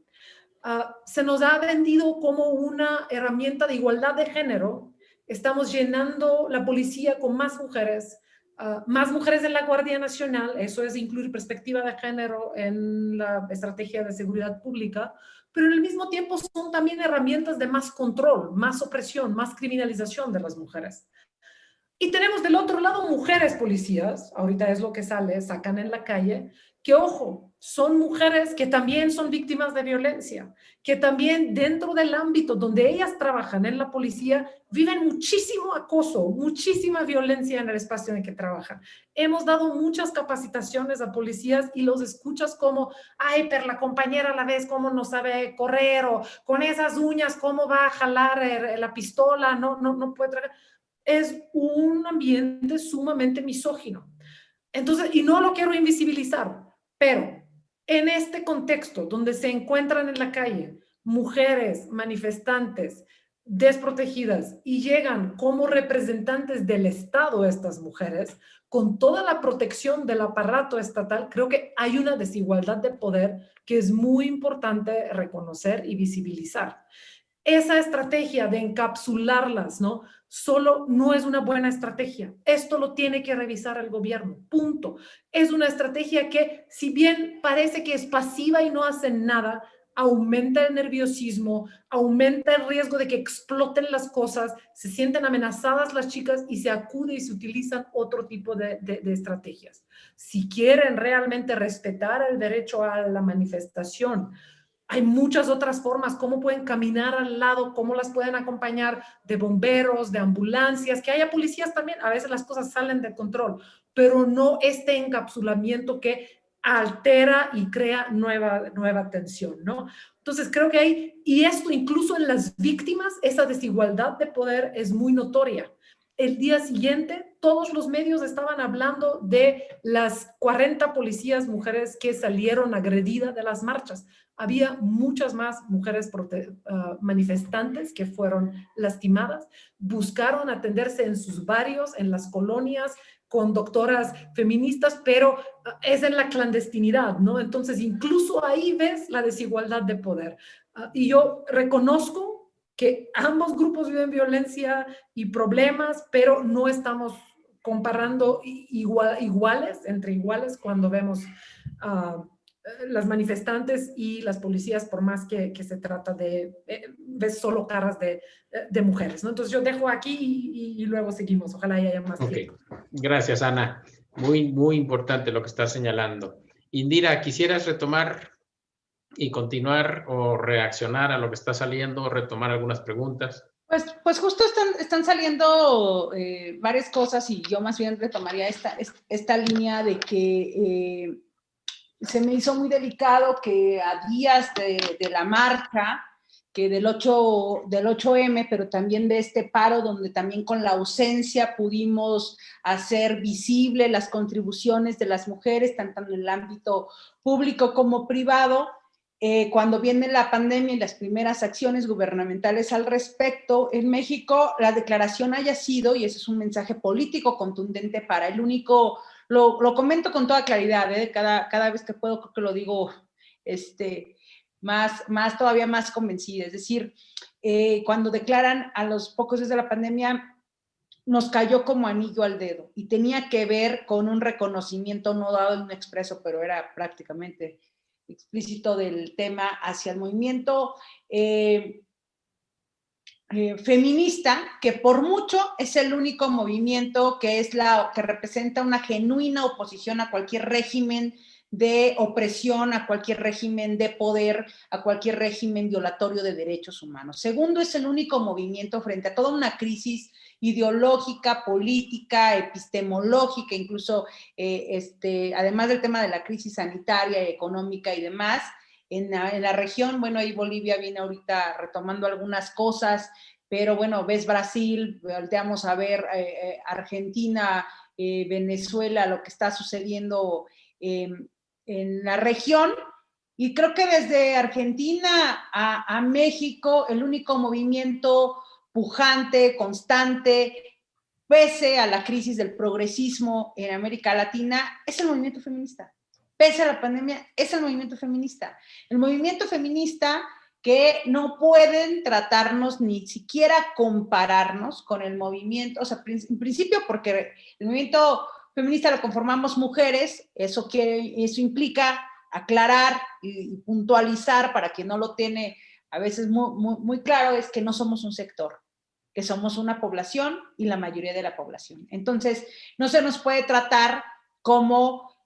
Se nos ha vendido como una herramienta de igualdad de género. Estamos llenando la policía con más mujeres en la Guardia Nacional. Eso es incluir perspectiva de género en la estrategia de seguridad pública. Pero en el mismo tiempo son también herramientas de más control, más opresión, más criminalización de las mujeres. Y tenemos del otro lado mujeres policías, ahorita es lo que sacan en la calle, que ojo, son mujeres que también son víctimas de violencia, que también dentro del ámbito donde ellas trabajan en la policía viven muchísimo acoso, muchísima violencia en el espacio en el que trabajan. Hemos dado muchas capacitaciones a policías y los escuchas como, ay, pero la compañera a la vez cómo no sabe correr, o con esas uñas cómo va a jalar la pistola, no puede tragar. Es un ambiente sumamente misógino. Entonces, y no lo quiero invisibilizar, pero en este contexto donde se encuentran en la calle mujeres manifestantes desprotegidas y llegan como representantes del Estado estas mujeres, con toda la protección del aparato estatal, creo que hay una desigualdad de poder que es muy importante reconocer y visibilizar. Esa estrategia de encapsularlas, ¿no? Solo no es una buena estrategia. Esto lo tiene que revisar el gobierno, punto. Es una estrategia que, si bien parece que es pasiva y no hace nada, aumenta el nerviosismo, aumenta el riesgo de que exploten las cosas, se sienten amenazadas las chicas y se acude y se utilizan otro tipo de estrategias. Si quieren realmente respetar el derecho a la manifestación, hay muchas otras formas, cómo pueden caminar al lado, cómo las pueden acompañar de bomberos, de ambulancias, que haya policías también. A veces las cosas salen de control, pero no este encapsulamiento que altera y crea nueva tensión, ¿no? Entonces creo que hay, y esto incluso en las víctimas, esa desigualdad de poder es muy notoria. El día siguiente, todos los medios estaban hablando de las 40 policías mujeres que salieron agredidas de las marchas. Había muchas más mujeres manifestantes que fueron lastimadas, buscaron atenderse en sus barrios, en las colonias, con doctoras feministas, pero es en la clandestinidad, ¿no? Entonces, incluso ahí ves la desigualdad de poder. Y yo reconozco que ambos grupos viven violencia y problemas, pero no estamos comparando iguales entre iguales cuando vemos las manifestantes y las policías, por más que se trata de, ves solo caras de mujeres, ¿no? Entonces yo dejo aquí y luego seguimos. Ojalá haya más tiempo. Gracias, Ana. Muy, muy importante lo que estás señalando. Indira, ¿quisieras retomar y continuar o reaccionar a lo que está saliendo o retomar algunas preguntas? Pues justo están saliendo varias cosas y yo más bien retomaría esta línea de que se me hizo muy delicado que a días de la marcha, que del 8M, pero también de este paro, donde también con la ausencia pudimos hacer visible las contribuciones de las mujeres, tanto en el ámbito público como privado, cuando viene la pandemia y las primeras acciones gubernamentales al respecto, en México la declaración haya sido, y ese es un mensaje político contundente para el único, lo comento con toda claridad, cada vez que puedo creo que lo digo, todavía más convencida, es decir, cuando declaran a los pocos días de la pandemia, nos cayó como anillo al dedo y tenía que ver con un reconocimiento no dado en un expreso, pero era prácticamente explícito del tema hacia el movimiento feminista, que por mucho es el único movimiento que representa una genuina oposición a cualquier régimen de opresión, a cualquier régimen de poder, a cualquier régimen violatorio de derechos humanos. Segundo, es el único movimiento frente a toda una crisis ideológica, política, epistemológica, incluso además del tema de la crisis sanitaria, económica y demás, en la región. Bueno, ahí Bolivia viene ahorita retomando algunas cosas, pero bueno, ves Brasil, volteamos a ver Argentina, Venezuela, lo que está sucediendo en la región, y creo que desde Argentina a México, el único movimiento pujante, constante, pese a la crisis del progresismo en América Latina, es el movimiento feminista. Pese a la pandemia, es el movimiento feminista. El movimiento feminista que no pueden tratarnos ni siquiera compararnos con el movimiento, o sea, en principio porque el movimiento feminista lo conformamos mujeres, eso implica aclarar y puntualizar para quien no lo tiene a veces muy claro, es que no somos un sector, que somos una población y la mayoría de la población. Entonces, no se nos puede tratar como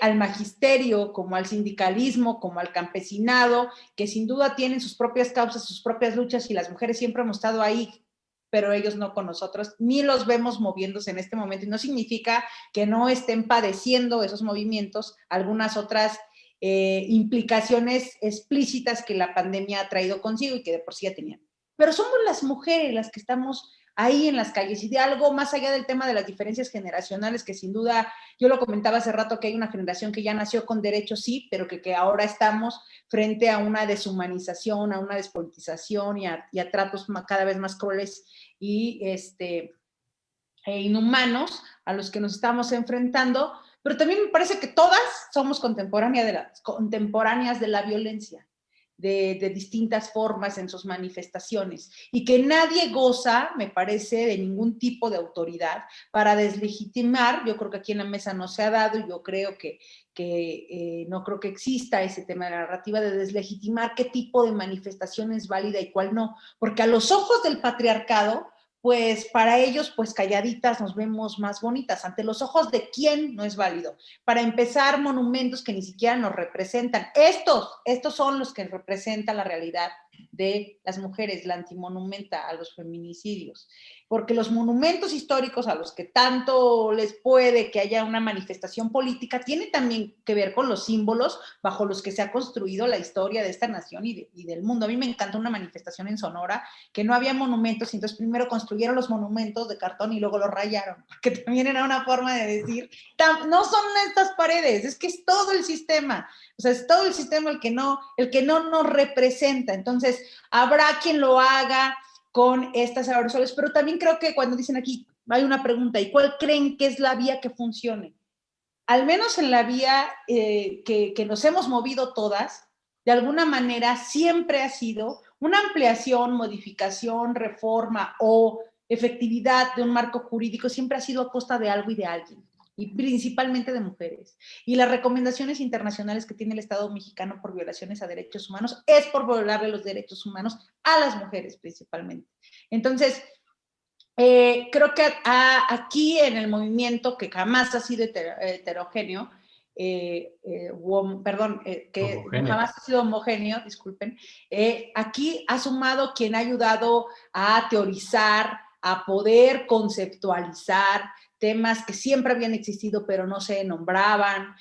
al magisterio, como al sindicalismo, como al campesinado, que sin duda tienen sus propias causas, sus propias luchas, y las mujeres siempre hemos estado ahí, pero ellos no con nosotros, ni los vemos moviéndose en este momento, y no significa que no estén padeciendo esos movimientos algunas otras implicaciones explícitas que la pandemia ha traído consigo y que de por sí ya tenían. Pero somos las mujeres las que estamos ahí en las calles, y de algo más allá del tema de las diferencias generacionales, que sin duda, yo lo comentaba hace rato, que hay una generación que ya nació con derechos, sí, pero que ahora estamos frente a una deshumanización, a una despolitización y a tratos cada vez más crueles y inhumanos a los que nos estamos enfrentando, pero también me parece que todas somos contemporáneas de la violencia, de distintas formas en sus manifestaciones, y que nadie goza, me parece, de ningún tipo de autoridad para deslegitimar. Yo creo que aquí en la mesa no se ha dado, y yo creo que no creo que exista ese tema de la narrativa de deslegitimar qué tipo de manifestación es válida y cuál no, porque a los ojos del patriarcado, pues para ellos, pues calladitas nos vemos más bonitas. ¿Ante los ojos de quién no es válido? Para empezar, monumentos que ni siquiera nos representan. Estos son los que representan la realidad de las mujeres, la antimonumenta a los feminicidios. Porque los monumentos históricos a los que tanto les puede que haya una manifestación política, tiene también que ver con los símbolos bajo los que se ha construido la historia de esta nación y del mundo. A mí me encantó una manifestación en Sonora que no había monumentos, y entonces primero construyeron los monumentos de cartón y luego los rayaron, porque también era una forma de decir, no son estas paredes, es que es todo el sistema, o sea, es todo el sistema el que no nos representa. Entonces, habrá quien lo haga con estas aerosoles, pero también creo que cuando dicen aquí, hay una pregunta, ¿y cuál creen que es la vía que funcione? Al menos en la vía que nos hemos movido todas, de alguna manera siempre ha sido una ampliación, modificación, reforma o efectividad de un marco jurídico, siempre ha sido a costa de algo y de alguien, y principalmente de mujeres. Y las recomendaciones internacionales que tiene el Estado mexicano por violaciones a derechos humanos es por violarle los derechos humanos a las mujeres principalmente. Entonces, creo que aquí en el movimiento, que jamás ha sido heterogéneo, que jamás ha sido homogéneo, disculpen, aquí ha sumado quien ha ayudado a teorizar, a poder conceptualizar temas que siempre habían existido pero no se nombraban,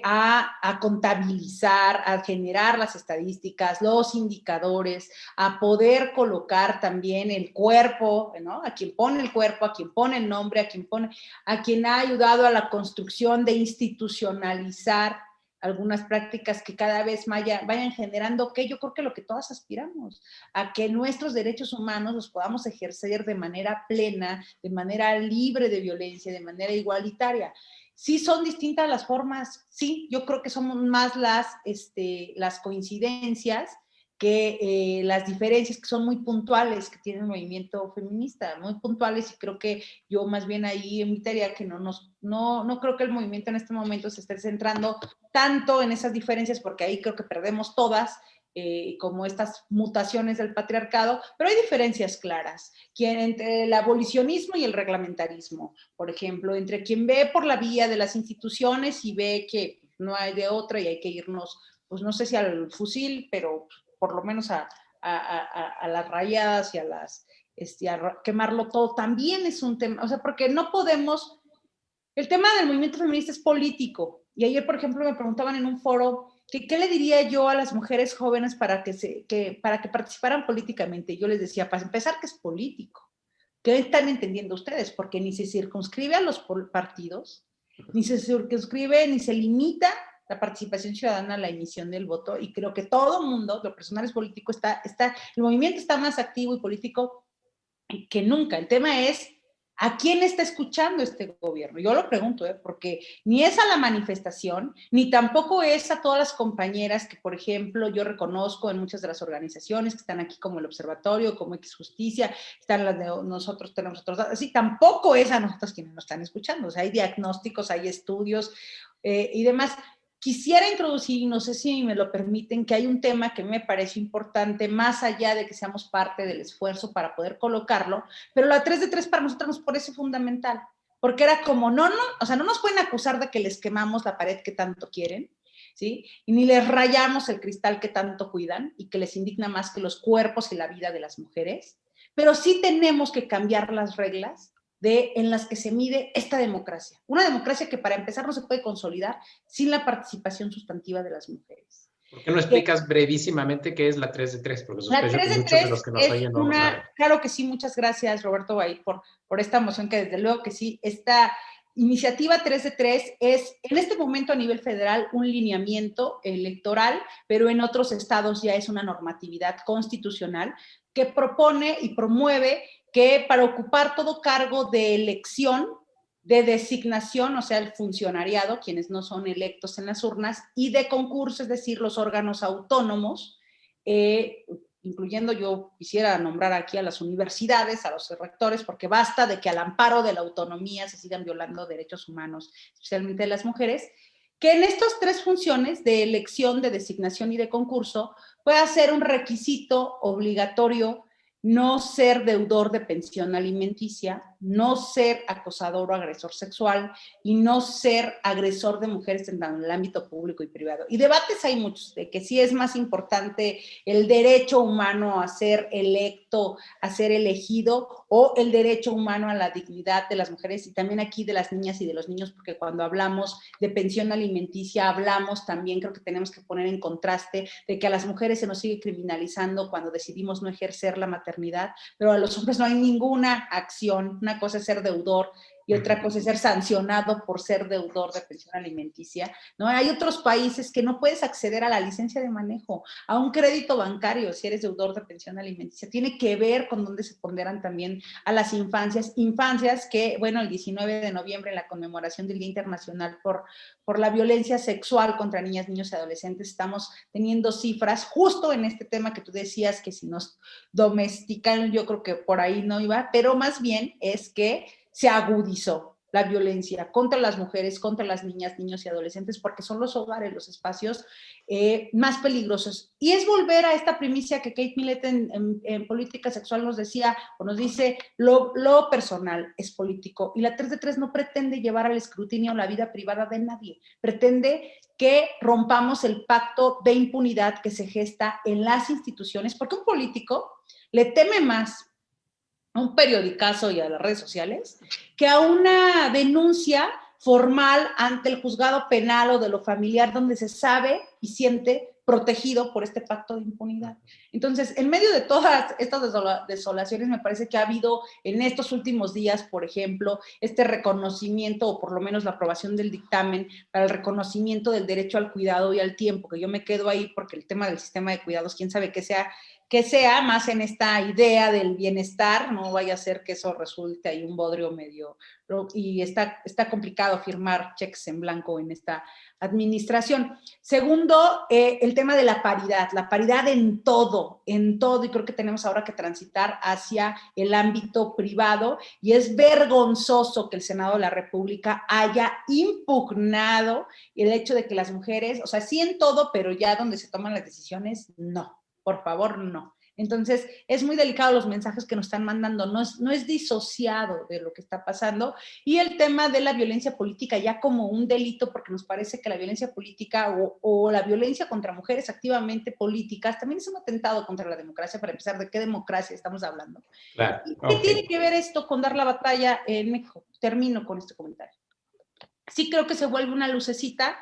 a contabilizar, a generar las estadísticas, los indicadores, a poder colocar también el cuerpo, ¿no? A quien pone el cuerpo, a quien pone el nombre, a quien ha ayudado a la construcción de institucionalizar algunas prácticas que cada vez vayan generando, que yo creo que lo que todas aspiramos, a que nuestros derechos humanos los podamos ejercer de manera plena, de manera libre de violencia, de manera igualitaria. Sí son distintas las formas, sí, yo creo que son más las coincidencias que las diferencias, que son muy puntuales, que tiene el movimiento feminista, muy puntuales, y creo que yo más bien ahí invitaría que no creo que el movimiento en este momento se esté centrando tanto en esas diferencias, porque ahí creo que perdemos todas, como estas mutaciones del patriarcado, pero hay diferencias claras, entre el abolicionismo y el reglamentarismo, por ejemplo, entre quien ve por la vía de las instituciones y ve que no hay de otra y hay que irnos, pues no sé si al fusil, pero por lo menos a las rayadas y a quemarlo todo, también es un tema, o sea, porque no podemos, el tema del movimiento feminista es político, y ayer, por ejemplo, me preguntaban en un foro que qué le diría yo a las mujeres jóvenes para que participaran políticamente, y yo les decía, para empezar, que es político. ¿Qué están entendiendo ustedes? Porque ni se circunscribe a los partidos, ni se circunscribe, ni se limita la participación ciudadana a la emisión del voto, y creo que todo el mundo, lo personal es político, el movimiento está más activo y político que nunca. El tema es, ¿a quién está escuchando este gobierno? Yo lo pregunto, porque ni es a la manifestación, ni tampoco es a todas las compañeras que, por ejemplo, yo reconozco en muchas de las organizaciones que están aquí, como el Observatorio, como X Justicia, están las de nosotros, tenemos otros, así, tampoco es a nosotros quienes nos están escuchando. O sea, hay diagnósticos, hay estudios y demás. Quisiera introducir, y no sé si me lo permiten, que hay un tema que me parece importante, más allá de que seamos parte del esfuerzo para poder colocarlo, pero la 3 de 3 para nosotros nos parece fundamental, porque era como, o sea, no nos pueden acusar de que les quemamos la pared que tanto quieren, ¿sí? Y ni les rayamos el cristal que tanto cuidan y que les indigna más que los cuerpos y la vida de las mujeres, pero sí tenemos que cambiar las reglas en las que se mide esta democracia. Una democracia que para empezar no se puede consolidar sin la participación sustantiva de las mujeres. ¿Por qué no explicas brevísimamente qué es la 3 de 3? Porque sospecho que muchos de los que nos oyen no lo saben. Claro que sí, muchas gracias, Roberto Bay, por esta moción, que desde luego que sí, esta iniciativa 3 de 3 es en este momento a nivel federal un lineamiento electoral, pero en otros estados ya es una normatividad constitucional que propone y promueve que para ocupar todo cargo de elección, de designación, o sea, el funcionariado, quienes no son electos en las urnas, y de concurso, es decir, los órganos autónomos, incluyendo, yo quisiera nombrar aquí a las universidades, a los rectores, porque basta de que al amparo de la autonomía se sigan violando derechos humanos, especialmente de las mujeres, que en estas 3 funciones de elección, de designación y de concurso pueda ser un requisito obligatorio no ser deudor de pensión alimenticia, no ser acosador o agresor sexual y no ser agresor de mujeres en el ámbito público y privado. Y debates hay muchos, de que sí es más importante el derecho humano a ser electo, a ser elegido, o el derecho humano a la dignidad de las mujeres y también aquí de las niñas y de los niños, porque cuando hablamos de pensión alimenticia, hablamos también, creo que tenemos que poner en contraste de que a las mujeres se nos sigue criminalizando cuando decidimos no ejercer la maternidad, pero a los hombres no hay ninguna acción. Una cosa es ser deudor y otra cosa es ser sancionado por ser deudor de pensión alimenticia, ¿no? Hay otros países que no puedes acceder a la licencia de manejo, a un crédito bancario si eres deudor de pensión alimenticia. Tiene que ver con dónde se ponderan también a las infancias que, bueno, el 19 de noviembre, en la conmemoración del Día Internacional por la Violencia Sexual contra Niñas, Niños y Adolescentes, estamos teniendo cifras justo en este tema que tú decías, que si nos domestican, yo creo que por ahí no iba, pero más bien es que se agudizó la violencia contra las mujeres, contra las niñas, niños y adolescentes, porque son los hogares, los espacios más peligrosos. Y es volver a esta primicia que Kate Millett en política sexual nos decía, o nos dice, lo personal es político, y la 3 de 3 no pretende llevar al escrutinio la vida privada de nadie, pretende que rompamos el pacto de impunidad que se gesta en las instituciones, porque un político le teme más a un periodicazo y a las redes sociales, que a una denuncia formal ante el juzgado penal o de lo familiar donde se sabe y siente protegido por este pacto de impunidad. Entonces, en medio de todas estas desolaciones, me parece que ha habido en estos últimos días, por ejemplo, este reconocimiento, o por lo menos la aprobación del dictamen para el reconocimiento del derecho al cuidado y al tiempo, que yo me quedo ahí porque el tema del sistema de cuidados, quién sabe qué sea más en esta idea del bienestar, no vaya a ser que eso resulte ahí un bodrio medio, y está complicado firmar cheques en blanco en esta administración. Segundo, el tema de la paridad en todo, y creo que tenemos ahora que transitar hacia el ámbito privado, y es vergonzoso que el Senado de la República haya impugnado el hecho de que las mujeres, o sea, sí en todo, pero ya donde se toman las decisiones, no. Por favor, no. Entonces, es muy delicado los mensajes que nos están mandando, no es disociado de lo que está pasando. Y el tema de la violencia política ya como un delito, porque nos parece que la violencia política o la violencia contra mujeres activamente políticas también es un atentado contra la democracia. Para empezar, ¿de qué democracia estamos hablando? Claro. ¿Y qué tiene que ver esto con dar la batalla en México? Termino con este comentario. Sí creo que se vuelve una lucecita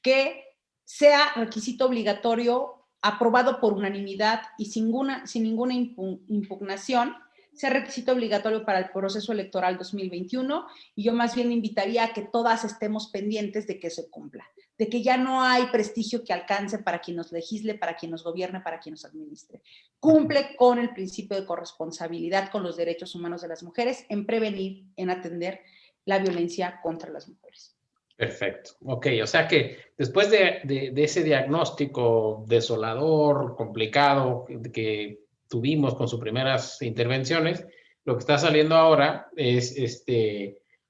que sea requisito obligatorio, aprobado por unanimidad y sin ninguna impugnación, sea requisito obligatorio para el proceso electoral 2021, y yo más bien invitaría a que todas estemos pendientes de que se cumpla, de que ya no hay prestigio que alcance para quien nos legisle, para quien nos gobierne, para quien nos administre. Cumple con el principio de corresponsabilidad con los derechos humanos de las mujeres, en prevenir, en atender la violencia contra las mujeres. Perfecto. Ok, o sea que después de ese diagnóstico desolador, complicado que tuvimos con sus primeras intervenciones, lo que está saliendo ahora es,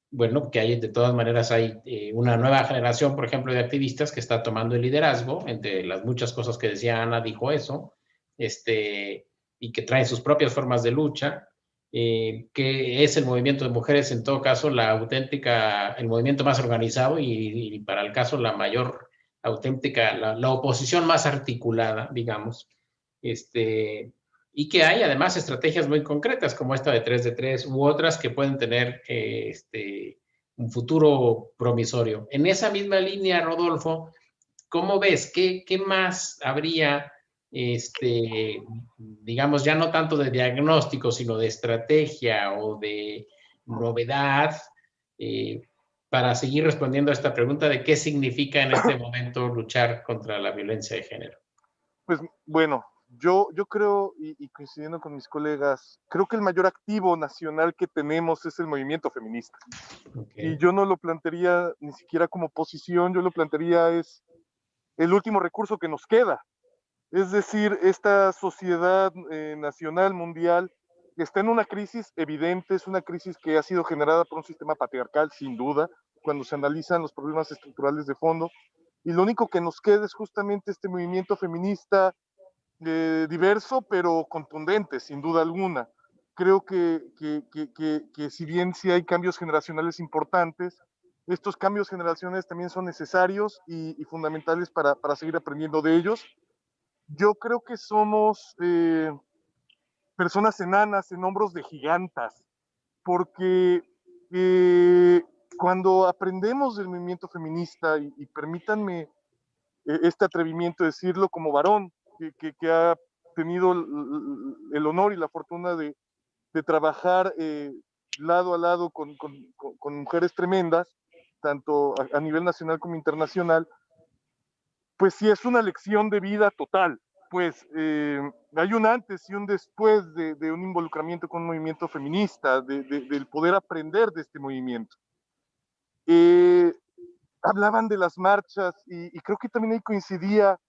bueno, que hay de todas maneras hay una nueva generación, por ejemplo, de activistas que está tomando el liderazgo. Entre las muchas cosas que decía Ana, dijo eso, y que traen sus propias formas de lucha. Que es el movimiento de mujeres, en todo caso, el movimiento más organizado y para el caso la mayor auténtica, la oposición más articulada, digamos. Y que hay además estrategias muy concretas como esta de 3 de 3 u otras que pueden tener un futuro promisorio. En esa misma línea, Rodolfo, ¿cómo ves? ¿Qué más habría, digamos, ya no tanto de diagnóstico, sino de estrategia o de novedad para seguir respondiendo a esta pregunta de qué significa en este momento luchar contra la violencia de género? Pues bueno, yo creo, y coincidiendo con mis colegas, creo que el mayor activo nacional que tenemos es el movimiento feminista. Okay. Y yo no lo plantearía ni siquiera como posición, yo lo plantearía es el último recurso que nos queda. Es decir, esta sociedad nacional, mundial, está en una crisis evidente, es una crisis que ha sido generada por un sistema patriarcal, sin duda, cuando se analizan los problemas estructurales de fondo. Y lo único que nos queda es justamente este movimiento feminista diverso, pero contundente, sin duda alguna. Creo que si bien sí hay cambios generacionales importantes, estos cambios generacionales también son necesarios y fundamentales para seguir aprendiendo de ellos. Yo creo que somos personas enanas en hombros de gigantas, porque cuando aprendemos del movimiento feminista, y permítanme este atrevimiento de decirlo como varón, que ha tenido el honor y la fortuna de trabajar lado a lado con mujeres tremendas, tanto a nivel nacional como internacional, pues sí es una lección de vida total. Pues hay un antes y un después de un involucramiento con un movimiento feminista, del poder aprender de este movimiento. Hablaban de las marchas y creo que también ahí coincidía,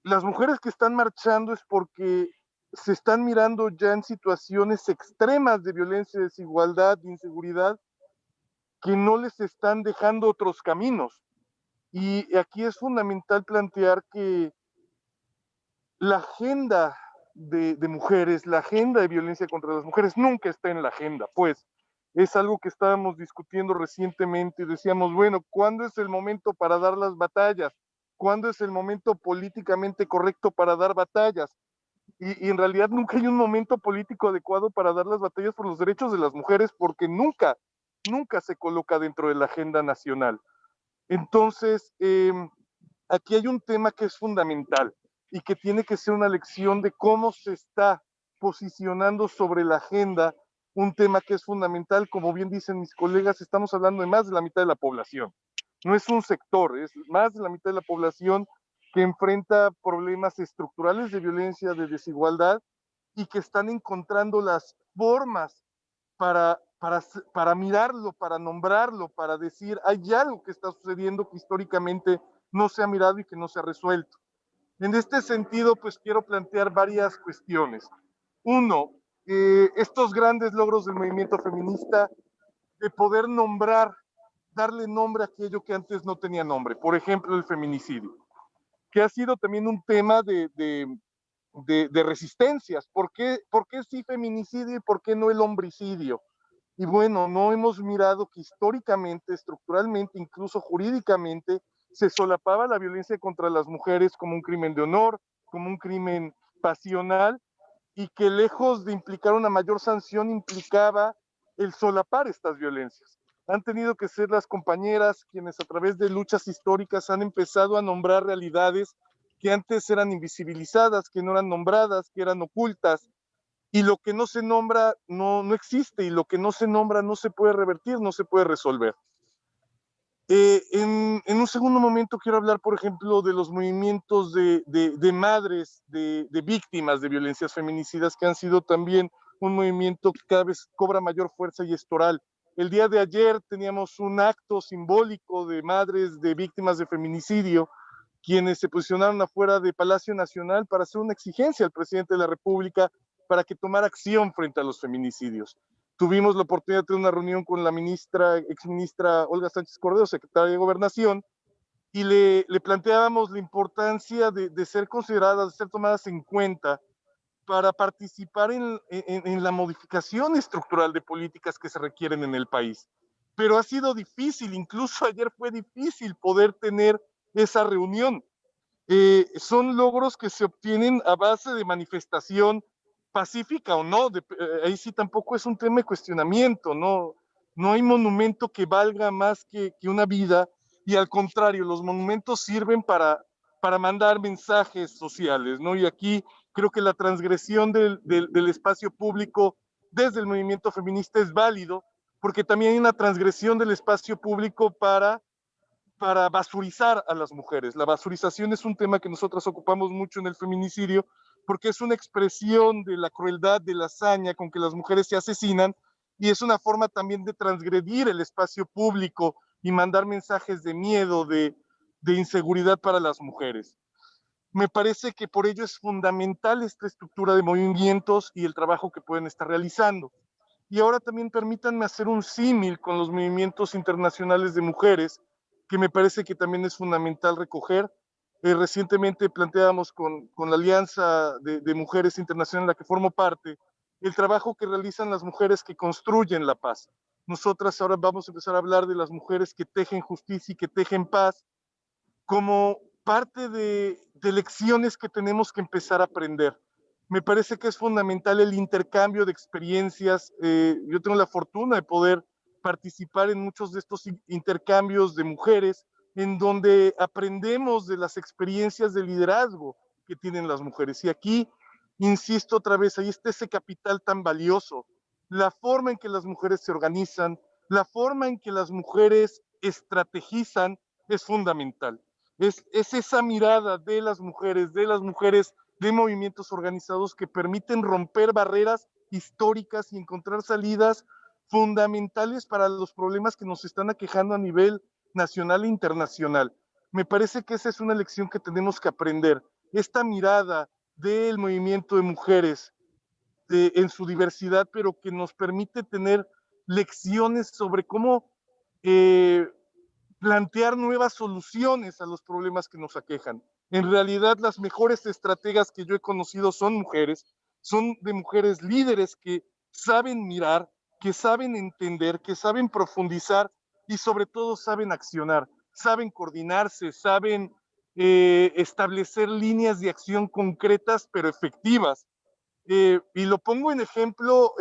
las mujeres que están marchando es porque se están mirando ya en situaciones extremas de violencia, desigualdad, de inseguridad, que no les están dejando otros caminos. Y aquí es fundamental plantear que la agenda de mujeres, la agenda de violencia contra las mujeres nunca está en la agenda, pues es algo que estábamos discutiendo recientemente y decíamos, bueno, ¿cuándo es el momento para dar las batallas? ¿Cuándo es el momento políticamente correcto para dar batallas? y en realidad nunca hay un momento político adecuado para dar las batallas por los derechos de las mujeres, porque nunca se coloca dentro de la agenda nacional. Entonces, aquí hay un tema que es fundamental y que tiene que ser una lección de cómo se está posicionando sobre la agenda un tema que es fundamental. Como bien dicen mis colegas, estamos hablando de más de la mitad de la población. No es un sector, es más de la mitad de la población que enfrenta problemas estructurales de violencia, de desigualdad, y que están encontrando las formas para mirarlo, para nombrarlo, para decir, hay algo que está sucediendo que históricamente no se ha mirado y que no se ha resuelto. En este sentido, pues quiero plantear varias cuestiones. Uno, estos grandes logros del movimiento feminista de poder nombrar, darle nombre a aquello que antes no tenía nombre. Por ejemplo, el feminicidio, que ha sido también un tema de resistencias. ¿Por qué sí feminicidio y por qué no el homicidio? Y bueno, no hemos mirado que históricamente, estructuralmente, incluso jurídicamente, se solapaba la violencia contra las mujeres como un crimen de honor, como un crimen pasional, y que lejos de implicar una mayor sanción, implicaba el solapar estas violencias. Han tenido que ser las compañeras quienes a través de luchas históricas han empezado a nombrar realidades que antes eran invisibilizadas, que no eran nombradas, que eran ocultas, y lo que no se nombra no existe, y lo que no se nombra no se puede revertir, no se puede resolver. En un segundo momento quiero hablar, por ejemplo, de los movimientos de madres, de víctimas de violencias feminicidas, que han sido también un movimiento que cada vez cobra mayor fuerza y estoral. El día de ayer teníamos un acto simbólico de madres de víctimas de feminicidio, quienes se posicionaron afuera de Palacio Nacional para hacer una exigencia al presidente de la República para que tomara acción frente a los feminicidios. Tuvimos la oportunidad de tener una reunión con la exministra Olga Sánchez Cordero, secretaria de Gobernación, y le planteábamos la importancia de ser consideradas, de ser tomadas en cuenta para participar en la modificación estructural de políticas que se requieren en el país. Pero ha sido difícil, incluso ayer fue difícil poder tener esa reunión. Son logros que se obtienen a base de manifestación pacífica o no, ahí sí tampoco es un tema de cuestionamiento, no hay monumento que valga más que una vida, y al contrario, los monumentos sirven para mandar mensajes sociales, ¿no? Y aquí creo que la transgresión del espacio público desde el movimiento feminista es válido, porque también hay una transgresión del espacio público para basurizar a las mujeres. La basurización es un tema que nosotras ocupamos mucho en el feminicidio, porque es una expresión de la crueldad, de la hazaña con que las mujeres se asesinan, y es una forma también de transgredir el espacio público y mandar mensajes de miedo, de inseguridad para las mujeres. Me parece que por ello es fundamental esta estructura de movimientos y el trabajo que pueden estar realizando. Y ahora también permítanme hacer un símil con los movimientos internacionales de mujeres, que me parece que también es fundamental recoger. Recientemente planteábamos con la Alianza de Mujeres Internacional, en la que formo parte, el trabajo que realizan las mujeres que construyen la paz. Nosotras ahora vamos a empezar a hablar de las mujeres que tejen justicia y que tejen paz, como parte de lecciones que tenemos que empezar a aprender. Me parece que es fundamental el intercambio de experiencias. Yo tengo la fortuna de poder participar en muchos de estos intercambios de mujeres, en donde aprendemos de las experiencias de liderazgo que tienen las mujeres. Y aquí, insisto otra vez, ahí está ese capital tan valioso, la forma en que las mujeres se organizan, la forma en que las mujeres estrategizan es fundamental. Es esa mirada de las mujeres de movimientos organizados que permiten romper barreras históricas y encontrar salidas fundamentales para los problemas que nos están aquejando a nivel nacional e internacional. Me parece que esa es una lección que tenemos que aprender. Esta mirada del movimiento de mujeres en su diversidad, pero que nos permite tener lecciones sobre cómo plantear nuevas soluciones a los problemas que nos aquejan. En realidad, las mejores estrategas que yo he conocido son de mujeres líderes que saben mirar, que saben entender, que saben profundizar y sobre todo saben accionar, saben coordinarse, saben establecer líneas de acción concretas pero efectivas y lo pongo en ejemplo,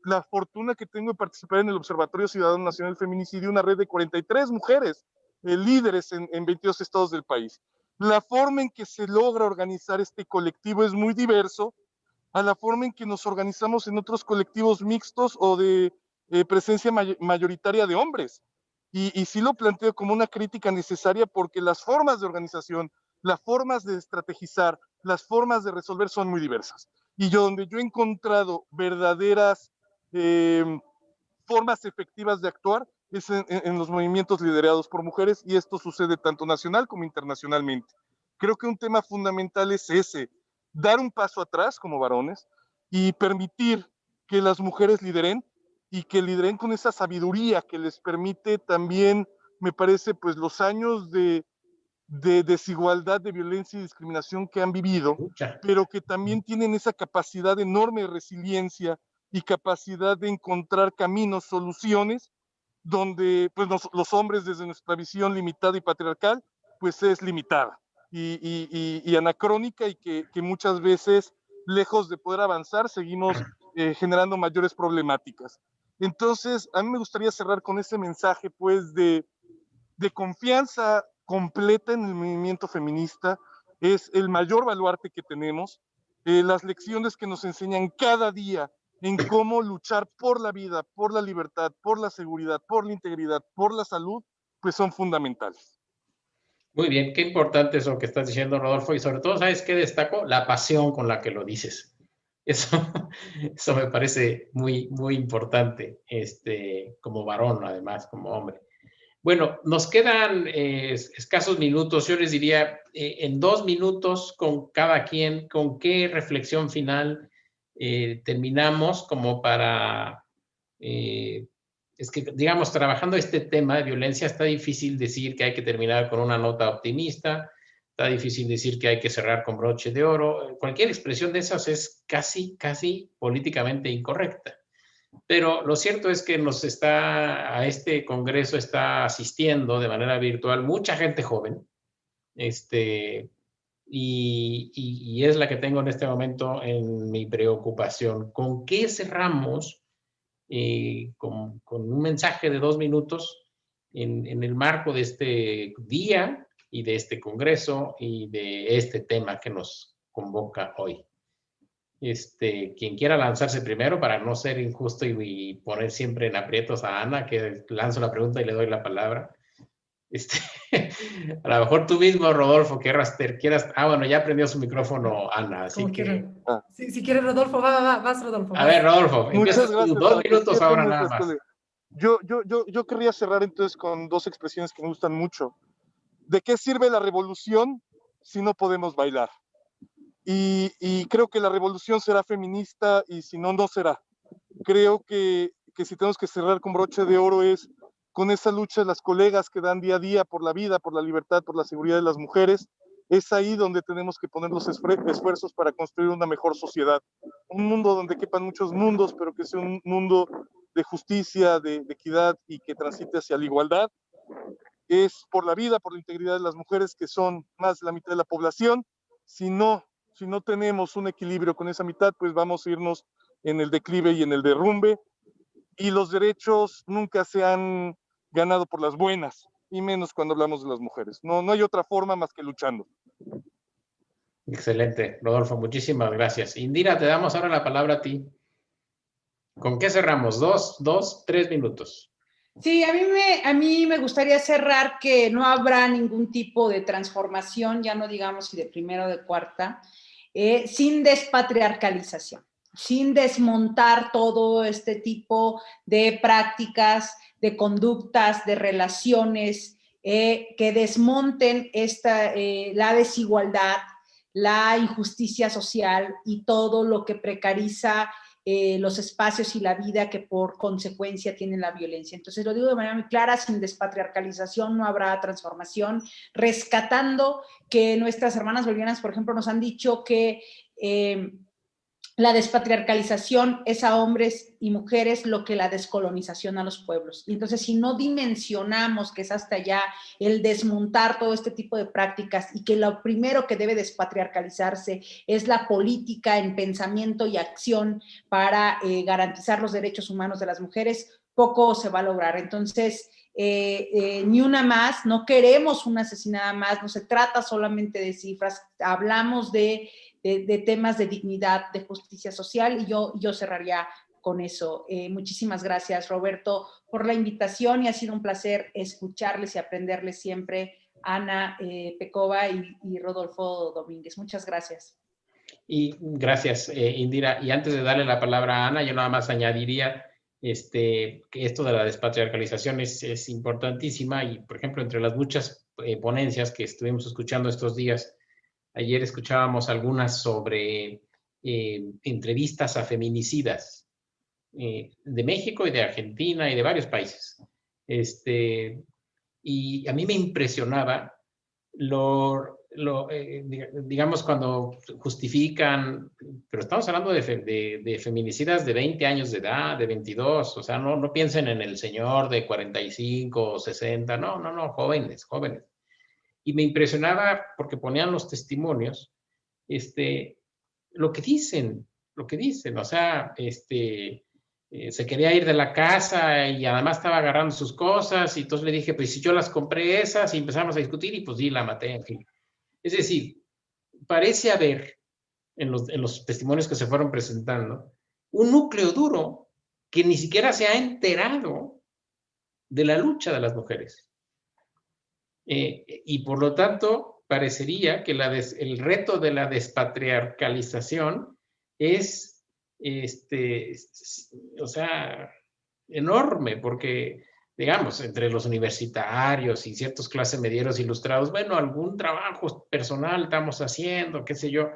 la fortuna que tengo de participar en el Observatorio Ciudadano Nacional del Feminicidio, una red de 43 mujeres líderes en 22 estados del país. La forma en que se logra organizar este colectivo es muy diverso a la forma en que nos organizamos en otros colectivos mixtos o de presencia mayoritaria de hombres. Y sí lo planteo como una crítica necesaria porque las formas de organización, las formas de estrategizar, las formas de resolver son muy diversas. Y donde yo he encontrado verdaderas formas efectivas de actuar es en los movimientos liderados por mujeres, y esto sucede tanto nacional como internacionalmente. Creo que un tema fundamental es ese, dar un paso atrás como varones y permitir que las mujeres lideren, y que lideren con esa sabiduría que les permite también, me parece, pues los años de desigualdad, de violencia y discriminación que han vivido, pero que también tienen esa capacidad enorme de resiliencia y capacidad de encontrar caminos, soluciones, donde pues los hombres, desde nuestra visión limitada y patriarcal, pues es limitada y anacrónica, y que muchas veces, lejos de poder avanzar, seguimos generando mayores problemáticas. Entonces, a mí me gustaría cerrar con ese mensaje, pues, de confianza completa en el movimiento feminista. Es el mayor baluarte que tenemos. Las lecciones que nos enseñan cada día en cómo luchar por la vida, por la libertad, por la seguridad, por la integridad, por la salud, pues son fundamentales. Muy bien, qué importante eso que estás diciendo, Rodolfo, y sobre todo, ¿sabes qué destaco? La pasión con la que lo dices. Eso, eso me parece muy, muy importante, como varón, además, como hombre. Bueno, nos quedan escasos minutos. Yo les diría, en 2 minutos con cada quien, ¿con qué reflexión final terminamos como para es que, digamos, trabajando este tema de violencia, está difícil decir que hay que terminar con una nota optimista, está difícil decir que hay que cerrar con broche de oro. Cualquier expresión de esas es casi, casi políticamente incorrecta. Pero lo cierto es que a este congreso está asistiendo de manera virtual mucha gente joven, y es la que tengo en este momento en mi preocupación. ¿Con qué cerramos? Con un mensaje de 2 minutos en el marco de este día y de este congreso y de este tema que nos convoca hoy. Quien quiera lanzarse primero para no ser injusto y poner siempre en aprietos a Ana, que lanzo la pregunta y le doy la palabra. A lo mejor tú mismo, Rodolfo, quieras. Bueno, ya prendió su micrófono Ana, así que... Si quieres, Rodolfo, vas, Rodolfo. A ver, Rodolfo, muchas gracias. 2 minutos ahora nada más. Yo querría cerrar entonces con 2 expresiones que me gustan mucho. ¿De qué sirve la revolución si no podemos bailar? Y creo que la revolución será feminista, y si no, no será. Creo que si tenemos que cerrar con broche de oro es con esa lucha de las colegas que dan día a día por la vida, por la libertad, por la seguridad de las mujeres. Es ahí donde tenemos que poner los esfuerzos para construir una mejor sociedad. Un mundo donde quepan muchos mundos, pero que sea un mundo de justicia, de equidad, y que transite hacia la igualdad. Es por la vida, por la integridad de las mujeres, que son más de la mitad de la población. Si no tenemos un equilibrio con esa mitad, pues vamos a irnos en el declive y en el derrumbe, y los derechos nunca se han ganado por las buenas, y menos cuando hablamos de las mujeres. No hay otra forma más que luchando. Excelente, Rodolfo, muchísimas gracias. Indira, te damos ahora la palabra a ti. ¿Con qué cerramos? 3 minutos. Sí, a mí me gustaría cerrar que no habrá ningún tipo de transformación, ya no digamos si de primera o de cuarta, sin despatriarcalización, sin desmontar todo este tipo de prácticas, de conductas, de relaciones, que desmonten la desigualdad, la injusticia social y todo lo que precariza los espacios y la vida que por consecuencia tiene la violencia. Entonces lo digo de manera muy clara, sin despatriarcalización no habrá transformación, rescatando que nuestras hermanas bolivianas, por ejemplo, nos han dicho que la despatriarcalización es a hombres y mujeres lo que la descolonización a los pueblos. Y entonces, si no dimensionamos que es hasta allá el desmontar todo este tipo de prácticas y que lo primero que debe despatriarcalizarse es la política en pensamiento y acción para garantizar los derechos humanos de las mujeres, poco se va a lograr. Entonces, ni una más, no queremos una asesinada más, no se trata solamente de cifras, hablamos de temas de dignidad, de justicia social, y yo cerraría con eso. Muchísimas gracias, Roberto, por la invitación, y ha sido un placer escucharles y aprenderles siempre, Ana Pecova y Rodolfo Domínguez. Muchas gracias. Y gracias, Indira. Y antes de darle la palabra a Ana, yo nada más añadiría que esto de la despatriarcalización es importantísima, y, por ejemplo, entre las muchas ponencias que estuvimos escuchando estos días, ayer escuchábamos algunas sobre entrevistas a feminicidas de México y de Argentina y de varios países. Y a mí me impresionaba digamos, cuando justifican, pero estamos hablando de feminicidas de 20 años de edad, de 22, o sea, no piensen en el señor de 45 o 60, no, jóvenes. Y me impresionaba porque ponían los testimonios, lo que dicen, o sea, se quería ir de la casa y además estaba agarrando sus cosas, y entonces le dije, pues si yo las compré esas, y empezamos a discutir, y pues sí, la maté, en fin. Es decir, parece haber, en los testimonios que se fueron presentando, un núcleo duro que ni siquiera se ha enterado de la lucha de las mujeres. Y por lo tanto, parecería que el reto de la despatriarcalización es, o sea, enorme, porque, digamos, entre los universitarios y ciertos clases medieros ilustrados, bueno, algún trabajo personal estamos haciendo, qué sé yo,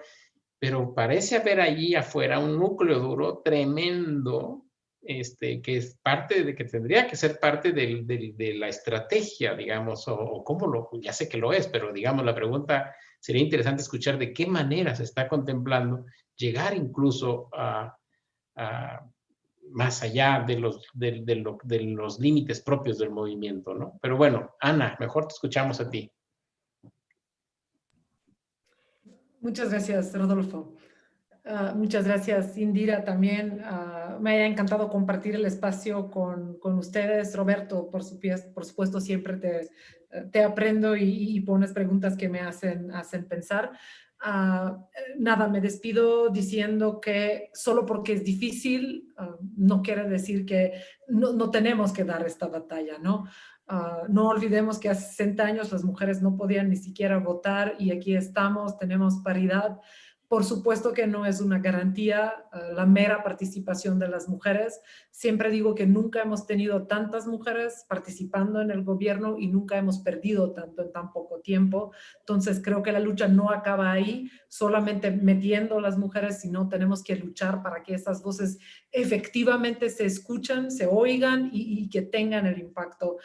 pero parece haber allí afuera un núcleo duro tremendo, que es que tendría que ser parte de la estrategia, digamos, o cómo ya sé que lo es, pero digamos, la pregunta sería interesante escuchar de qué manera se está contemplando llegar incluso a más allá de los límites propios del movimiento, ¿no? Pero bueno, Ana, mejor te escuchamos a ti. Muchas gracias, Rodolfo. Muchas gracias, Indira, también. Me ha encantado compartir el espacio con ustedes. Roberto, por supuesto, siempre te aprendo y pones preguntas que me hacen pensar. Nada, me despido diciendo que solo porque es difícil, no quiere decir que no tenemos que dar esta batalla, ¿no? No olvidemos que hace 60 años las mujeres no podían ni siquiera votar, y aquí estamos, tenemos paridad. Por supuesto que no es una garantía la mera participación de las mujeres. Siempre digo que nunca hemos tenido tantas mujeres participando en el gobierno y nunca hemos perdido tanto en tan poco tiempo. Entonces creo que la lucha no acaba ahí, solamente metiendo a las mujeres, sino tenemos que luchar para que esas voces efectivamente se escuchan, se oigan y que tengan el impacto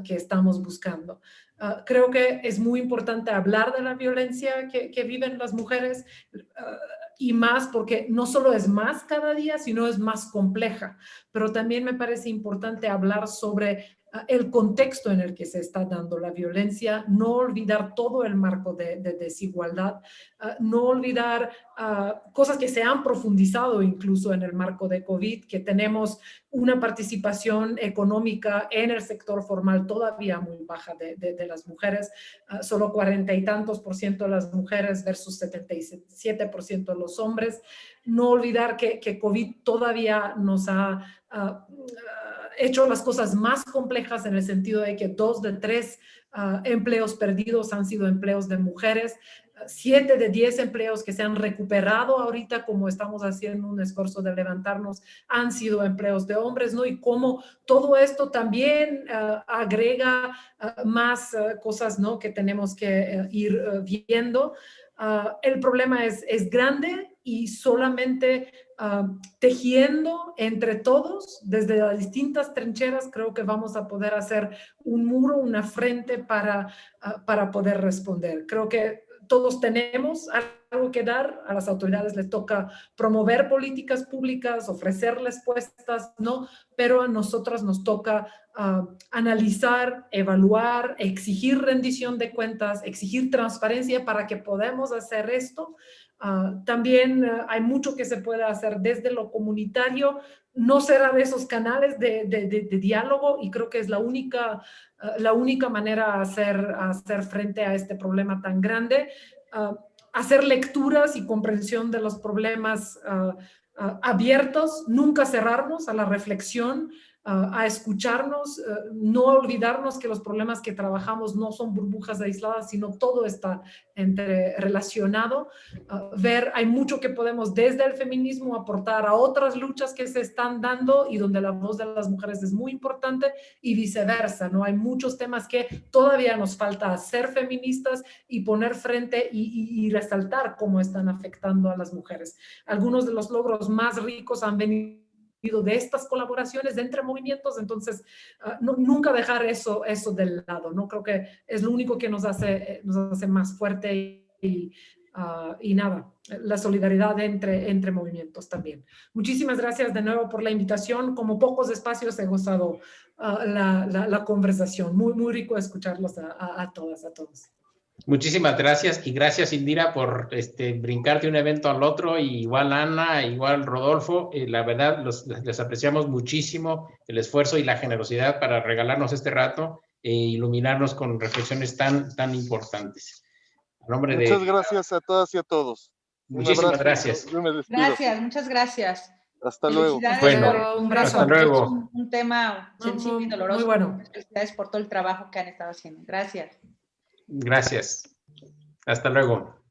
que estamos buscando. Creo que es muy importante hablar de la violencia que viven las mujeres, y más porque no solo es más cada día, sino es más compleja. Pero también me parece importante hablar sobre el contexto en el que se está dando la violencia, no olvidar todo el marco de desigualdad, no olvidar cosas que se han profundizado incluso en el marco de COVID, que tenemos una participación económica en el sector formal todavía muy baja de las mujeres, solo 40 y tantos % de las mujeres versus 77% de los hombres. No olvidar que COVID todavía nos ha hecho las cosas más complejas, en el sentido de que 2 de 3 empleos perdidos han sido empleos de mujeres. 7 de 10 empleos que se han recuperado ahorita, como estamos haciendo un esfuerzo de levantarnos, han sido empleos de hombres, ¿no? Y cómo todo esto también agrega más cosas, ¿no?, que tenemos que ir viendo. El problema es grande, y solamente tejiendo entre todos, desde las distintas trincheras, creo que vamos a poder hacer un muro, una frente para poder responder. Creo que todos tenemos algo que dar, a las autoridades les toca promover políticas públicas, ofrecerles respuestas, ¿no? Pero a nosotras nos toca analizar, evaluar, exigir rendición de cuentas, exigir transparencia para que podamos hacer esto. También hay mucho que se puede hacer desde lo comunitario, no cerrar esos canales de diálogo, y creo que es la única manera a hacer frente a este problema tan grande. Hacer lecturas y comprensión de los problemas abiertos, nunca cerrarnos a la reflexión, a escucharnos, no olvidarnos que los problemas que trabajamos no son burbujas aisladas, sino todo está relacionado. Ver, hay mucho que podemos desde el feminismo aportar a otras luchas que se están dando y donde la voz de las mujeres es muy importante, y viceversa, ¿no? Hay muchos temas que todavía nos falta ser feministas y poner frente y resaltar cómo están afectando a las mujeres. Algunos de los logros más ricos han venido de estas colaboraciones entre movimientos, entonces nunca dejar eso del lado, ¿no? Creo que es lo único que nos hace más fuerte y nada, la solidaridad entre movimientos también. Muchísimas gracias de nuevo por la invitación. Como pocos espacios he gozado la conversación. Muy, muy rico escucharlos a todas, a todos. Muchísimas gracias, y gracias, Indira, por brincar de un evento al otro, y igual Ana, igual Rodolfo, la verdad les apreciamos muchísimo el esfuerzo y la generosidad para regalarnos este rato e iluminarnos con reflexiones tan importantes. A nombre Muchas gracias a todas y a todos. Muchísimas gracias. Yo me despido. Gracias, muchas gracias. Hasta luego. Bueno, un abrazo. hasta luego. Es un tema sensible y doloroso. Muy bueno. Felicidades por todo el trabajo que han estado haciendo. Gracias. Gracias. Hasta luego.